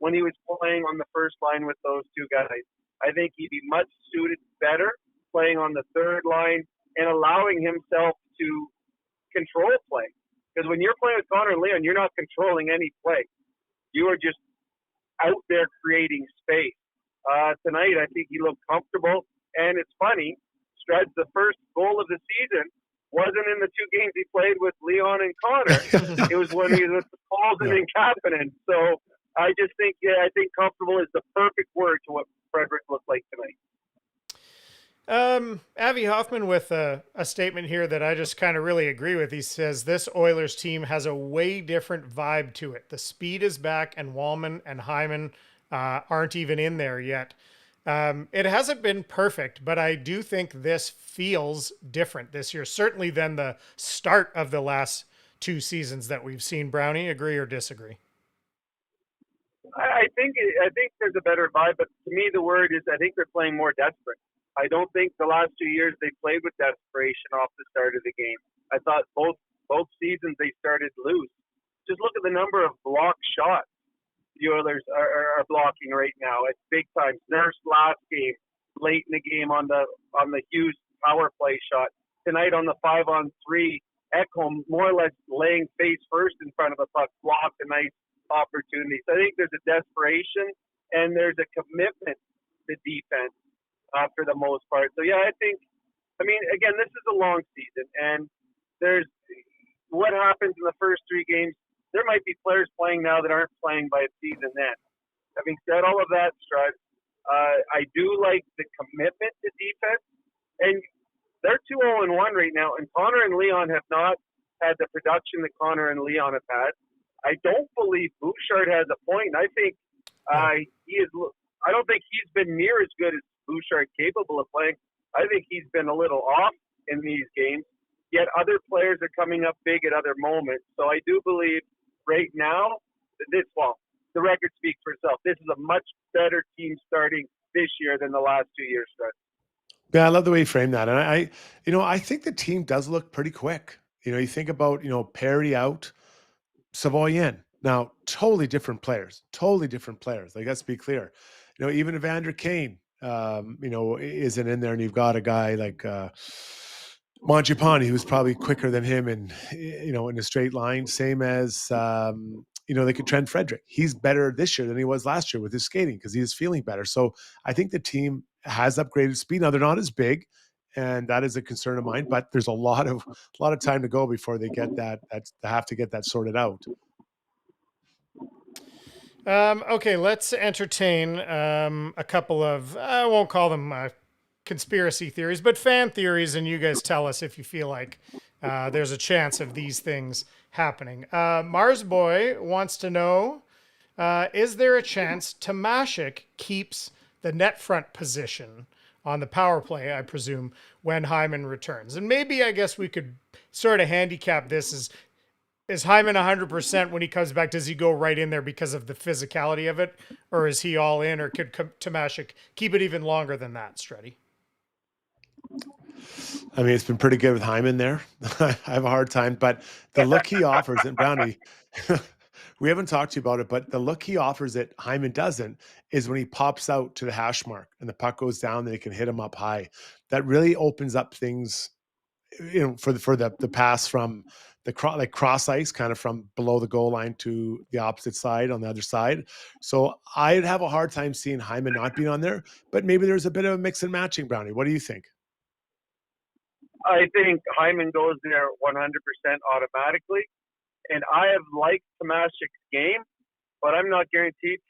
when he was playing on the first line with those two guys. I think he'd be much suited better playing on the third line and allowing himself to control play. Because when you're playing with Connor and Leon, you're not controlling any play. You are just out there creating space. Tonight, I think he looked comfortable. And it's funny, Struds, the first goal of the season wasn't in the two games he played with Leon and Connor. It was when he was with Paulson and Kapanen. So I just think, I think comfortable is the perfect word to what Frederic looked like tonight. Avi Hoffman with a statement here that I just kind of really agree with. He says this Oilers team has a way different vibe to it. The speed is back, and Wallman and Hyman aren't even in there yet. It hasn't been perfect, but I do think this feels different this year, certainly than the start of the last 2 seasons that we've seen. Brownie, agree or disagree? I think there's a better vibe, but to me the word is I think they're playing more desperate. I don't think the last 2 years they played with desperation off the start of the game. I thought both seasons they started loose. Just look at the number of blocked shots the Oilers are blocking right now at big times. Nurse last game, late in the game on the Hughes power play shot. Tonight on the 5-on-3, Ekholm more or less laying face first in front of the puck, blocked a nice opportunity. So I think there's a desperation and there's a commitment to defense for the most part. So yeah, I mean, again, this is a long season, and there's what happens in the first 3 games. There might be players playing now that aren't playing by a season end. Having said all of that, Struds, I do like the commitment to defense, and they're 2-0-1 right now, and Connor and Leon have not had the production that Connor and Leon have had. I don't believe Bouchard has a point. I think he is. I don't think he's been near as good as Bouchard capable of playing. I think he's been a little off in these games. Yet other players are coming up big at other moments. So I do believe right now that the record speaks for itself. This is a much better team starting this year than the last 2 years, Fred. Yeah, I love the way you frame that. And I think the team does look pretty quick. You think about, Perry out, Savoy in. Now, totally different players. Like, let's be clear. Even Evander Kane, isn't in there, and you've got a guy like Mangiapane, who's probably quicker than him in a straight line. Same as, like Trent Frederic. He's better this year than he was last year with his skating because he is feeling better. So I think the team has upgraded speed. Now, they're not as big, and that is a concern of mine, but there's a lot of time to go before they get that. They have to get that sorted out. Okay, let's entertain a couple of, I won't call them conspiracy theories, but fan theories, and you guys tell us if you feel like there's a chance of these things happening. Mars Boy wants to know, is there a chance Tomashik keeps the net front position on the power play, I presume, when Hyman returns? And maybe, I guess we could sort of handicap this as, is Hyman 100% when he comes back? Does he go right in there because of the physicality of it? Or is he all in? Or could Tomashik keep it even longer than that, Struddy? I mean, it's been pretty good with Hyman there. I have a hard time, but the look he offers, and Brownie, we haven't talked to you about it, but the look he offers that Hyman doesn't is when he pops out to the hash mark and the puck goes down, then he can hit him up high. That really opens up things, for the pass from the cross ice, kind of from below the goal line to the opposite side on the other side. So I'd have a hard time seeing Hyman not being on there, but maybe there's a bit of a mix and matching. Brownie, what do you think? I think Hyman goes there 100% automatically. And I have liked Tomashik's game, but I'm not guaranteed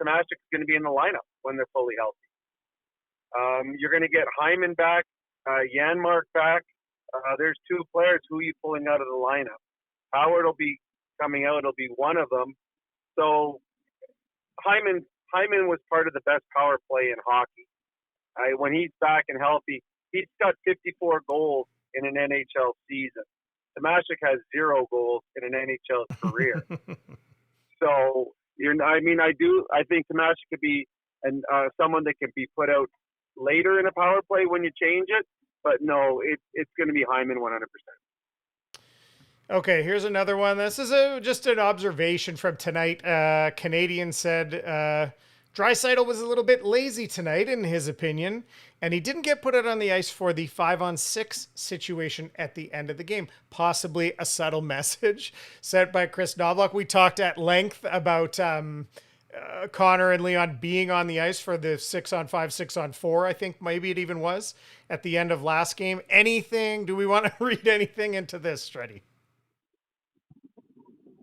Tomashik's going to be in the lineup when they're fully healthy. You're going to get Hyman back, Janmark back. There's 2 players. Who are you pulling out of the lineup? Howard will be coming out. It'll be one of them. So Hyman was part of the best power play in hockey. When he's back and healthy, he's got 54 goals in an NHL season. Tomashik has 0 goals in an NHL career. So I think Tomashik could be someone that can be put out later in a power play when you change it. But no, it's going to be Hyman 100%. Okay, here's another one. This is just an observation from tonight. Canadian said Draisaitl was a little bit lazy tonight, in his opinion, and he didn't get put out on the ice for the 5-on-6 situation at the end of the game. Possibly a subtle message sent by Chris Knobloch. We talked at length about Connor and Leon being on the ice for the 6-on-5, 6-on-4, I think maybe it even was, at the end of last game. Anything? Do we want to read anything into this, Stretty?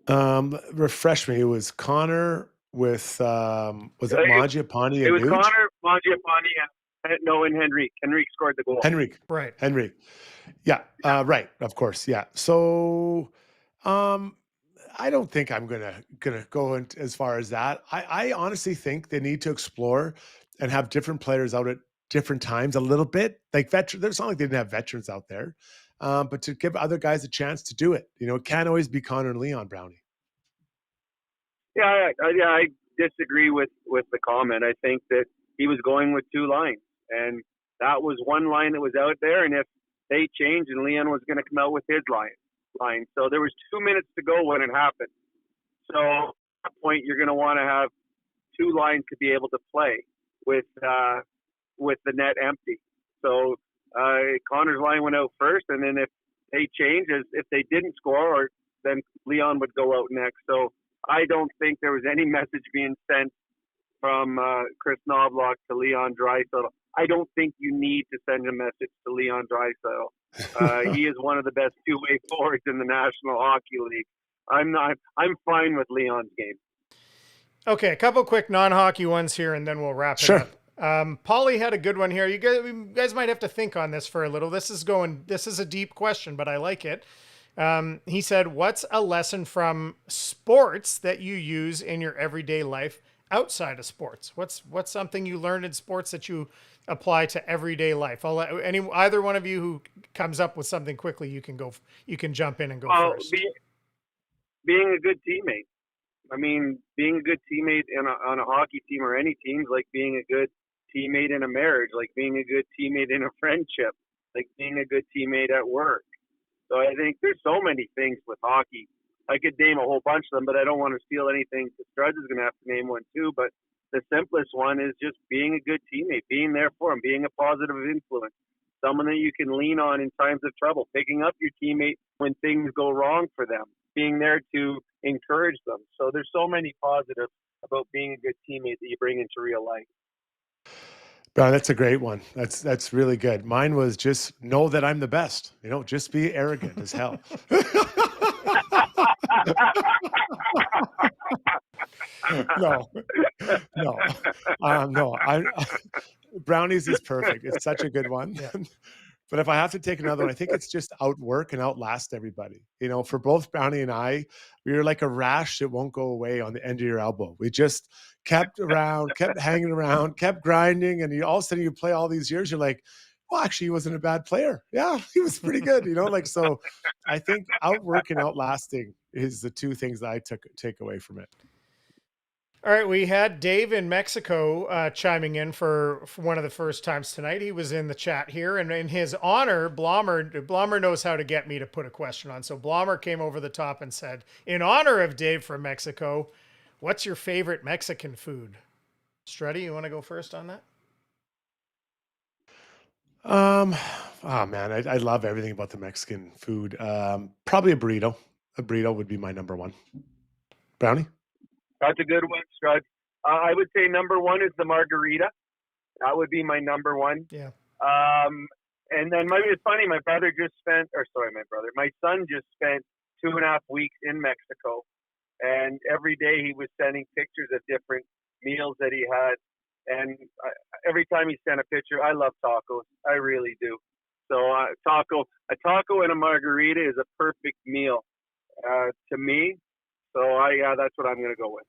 Refresh me. It was Connor with was it Mangiapane? It was Connor, Mangiapane, No, and Henrique. Henrique scored the goal. Henrique. Right. Henrique. Yeah. Right. Of course. Yeah. So, I don't think I'm gonna go as far as that. I honestly think they need to explore and have different players out at different times a little bit. Like there's not like they didn't have veterans out there, but to give other guys a chance to do it. It can't always be Connor and Leon Brownie. Yeah, I disagree with the comment. I think that he was going with two lines, and that was one line that was out there. And if they changed, and Leon was going to come out with his line. So there was 2 minutes to go when it happened. So at that point, you're going to want to have two lines to be able to play with the net empty. So Connor's line went out first, and then if they changed, if they didn't score, then Leon would go out next. So I don't think there was any message being sent from Chris Knobloch to Leon Draisaitl. I don't think you need to send a message to Leon Draisaitl. He is one of the best two-way forwards in the National Hockey League. I'm fine with Leon's game. Okay, a couple quick non-hockey ones here, and then we'll wrap it up. Paulie had a good one here. You guys might have to think on this for a little. This is a deep question, but I like it. He said, what's a lesson from sports that you use in your everyday life outside of sports? What's something you learned in sports that you apply to everyday life? I'll let either one of you who comes up with something quickly, you can jump in and go first. Being a good teammate. I mean, being a good teammate on a hockey team or any team is like being a good teammate in a marriage, like being a good teammate in a friendship, like being a good teammate at work. So I think there's so many things with hockey. I could name a whole bunch of them, but I don't want to steal anything. Struds is going to have to name one too. But the simplest one is just being a good teammate, being there for them, being a positive influence, someone that you can lean on in times of trouble, picking up your teammate when things go wrong for them, being there to encourage them. So there's so many positives about being a good teammate that you bring into real life. Bro, that's a great one. That's really good. Mine was just know that I'm the best. Just be arrogant as hell. No. Brownies is perfect. It's such a good one. Yeah. But if I have to take another one, I think it's just outwork and outlast everybody. For both Brownie and I, we were like a rash that won't go away on the end of your elbow. We just kept around, kept hanging around, kept grinding. And all of a sudden you play all these years, you're like, well, actually, he wasn't a bad player. Yeah, he was pretty good. So I think outwork and outlasting is the two things that I take away from it. All right, we had Dave in Mexico chiming in for one of the first times tonight. He was in the chat here, and in his honor, Blommer knows how to get me to put a question on. So Blommer came over the top and said, in honor of Dave from Mexico, what's your favorite Mexican food? Struddy, you want to go first on that? Oh man, I love everything about the Mexican food. Probably a burrito. A burrito would be my number one. Brownie? That's a good one, Strud. I would say number one is the margarita. That would be my number one. Yeah. And then it's funny, my son just spent 2.5 weeks in Mexico. And every day he was sending pictures of different meals that he had. And every time he sent a picture, I love tacos. I really do. So a taco and a margarita is a perfect meal to me. So that's what I'm going to go with.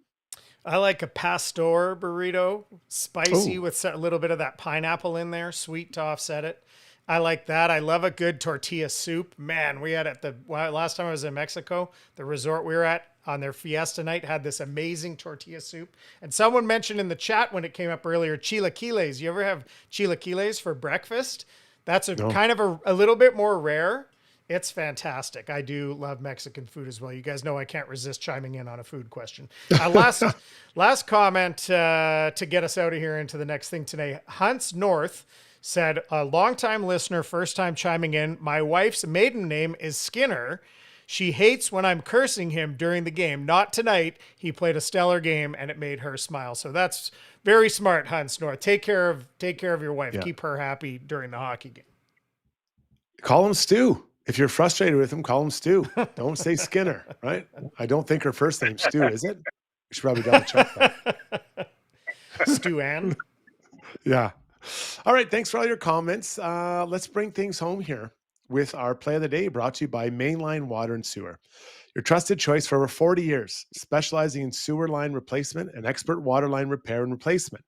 I like a pastor burrito, spicy with a little bit of that pineapple in there, sweet to offset it. I like that. I love a good tortilla soup. Man, we had last time I was in Mexico, the resort we were at on their fiesta night had this amazing tortilla soup. And someone mentioned in the chat when it came up earlier, chilaquiles. You ever have chilaquiles for breakfast? That's kind of a little bit more rare. It's fantastic. I do love Mexican food as well. You guys know I can't resist chiming in on a food question. Last comment to get us out of here into the next thing today. Hunts North said, a longtime listener, first time chiming in. My wife's maiden name is Skinner. She hates when I'm cursing him during the game. Not tonight. He played a stellar game and it made her smile. So that's very smart, Hunts North. Take care of your wife. Yeah. Keep her happy during the hockey game. Call him Stu. If you're frustrated with him, call him Stu. Don't say Skinner, right? I don't think her first name's Stu, is it? We should probably double check that. Stu Ann? Yeah. All right. Thanks for all your comments. Let's bring things home here with our play of the day, brought to you by Mainline Water and Sewer, your trusted choice for over 40 years, specializing in sewer line replacement and expert water line repair and replacement.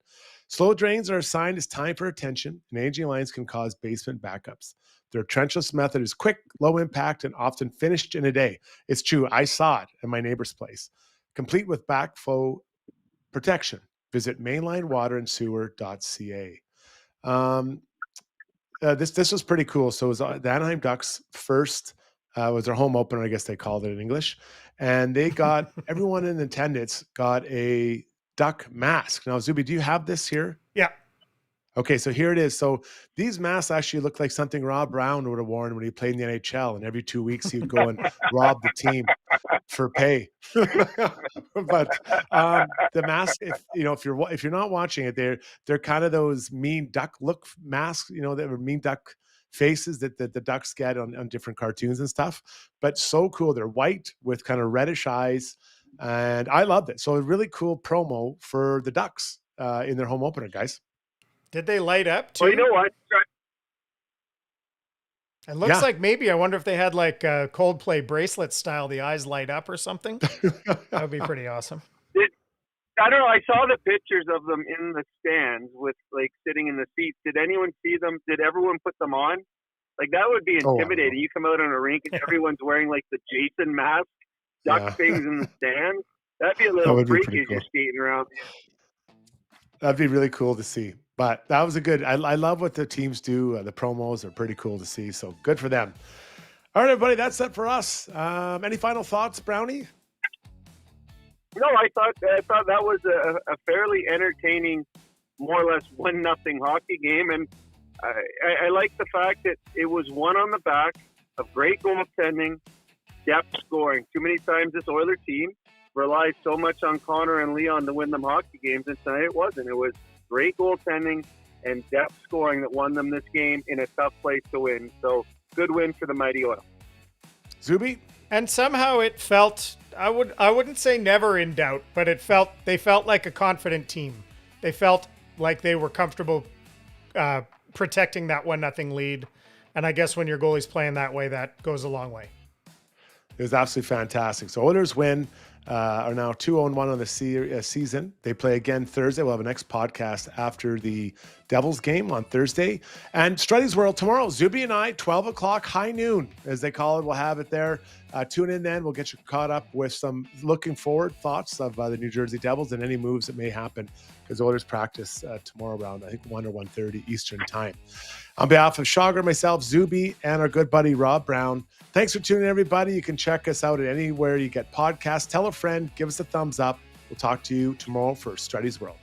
Slow drains are a sign it's time for attention, and aging lines can cause basement backups. Their trenchless method is quick, low impact, and often finished in a day. It's true. I saw it at my neighbor's place. Complete with backflow protection. Visit mainlinewaterandsewer.ca. This was pretty cool. So it was the Anaheim Ducks first was their home opener, I guess they called it in English, and they got everyone in attendance got a duck mask. Now, Zuby, do you have this here? Yeah. Okay, so here it is. So these masks actually look like something Rob Brown would have worn when he played in the NHL, and every 2 weeks he would go and rob the team for pay. But the mask, if you're not watching it, they're kind of those mean duck look masks, that were mean duck faces that the ducks get on different cartoons and stuff. But so cool. They're white with kind of reddish eyes, and I loved it. So a really cool promo for the Ducks in their home opener, guys. Did they light up too? Well, you know what? It looks like maybe, I wonder if they had like a Coldplay bracelet style, the eyes light up or something. That would be pretty awesome. I don't know. I saw the pictures of them in the stands with like sitting in the seats. Did anyone see them? Did everyone put them on? Like that would be intimidating. You come out on a rink and everyone's wearing like the Jason mask, duck things in the stands. That'd be a little freaky as you're skating around. That'd be really cool to see. But that was a good, I love what the teams do. The promos are pretty cool to see. So good for them. All right, everybody, that's it for us. Any final thoughts, Brownie? No, I thought that was a fairly entertaining, more or less 1-0 hockey game. And I like the fact that it was one on the back of great goaltending, depth scoring. Too many times this Oilers team relies so much on Connor and Leon to win them hockey games, and tonight it wasn't. It was great goaltending and depth scoring that won them this game in a tough place to win. So good win for the Mighty Oil. Zuby? And somehow it felt, I wouldn't say never in doubt, but they felt like a confident team. They felt like they were comfortable protecting that 1-0 lead. And I guess when your goalie's playing that way, that goes a long way. It was absolutely fantastic. So Oilers win. Are now 2-1 on the season. They play again Thursday. We'll have a next podcast after the Devils game on Thursday. And Struddy's World tomorrow. Zuby and I, 12 o'clock, high noon, as they call it. We'll have it there. Tune in then. We'll get you caught up with some looking forward thoughts of the New Jersey Devils and any moves that may happen, because Oilers practice tomorrow around, I think, 1 or 1:30 Eastern time. On behalf of Shaugger, myself, Zuby, and our good buddy Rob Brown, thanks for tuning in, everybody. You can check us out at anywhere you get podcasts. Tell a friend, give us a thumbs up. We'll talk to you tomorrow for Struddy's World.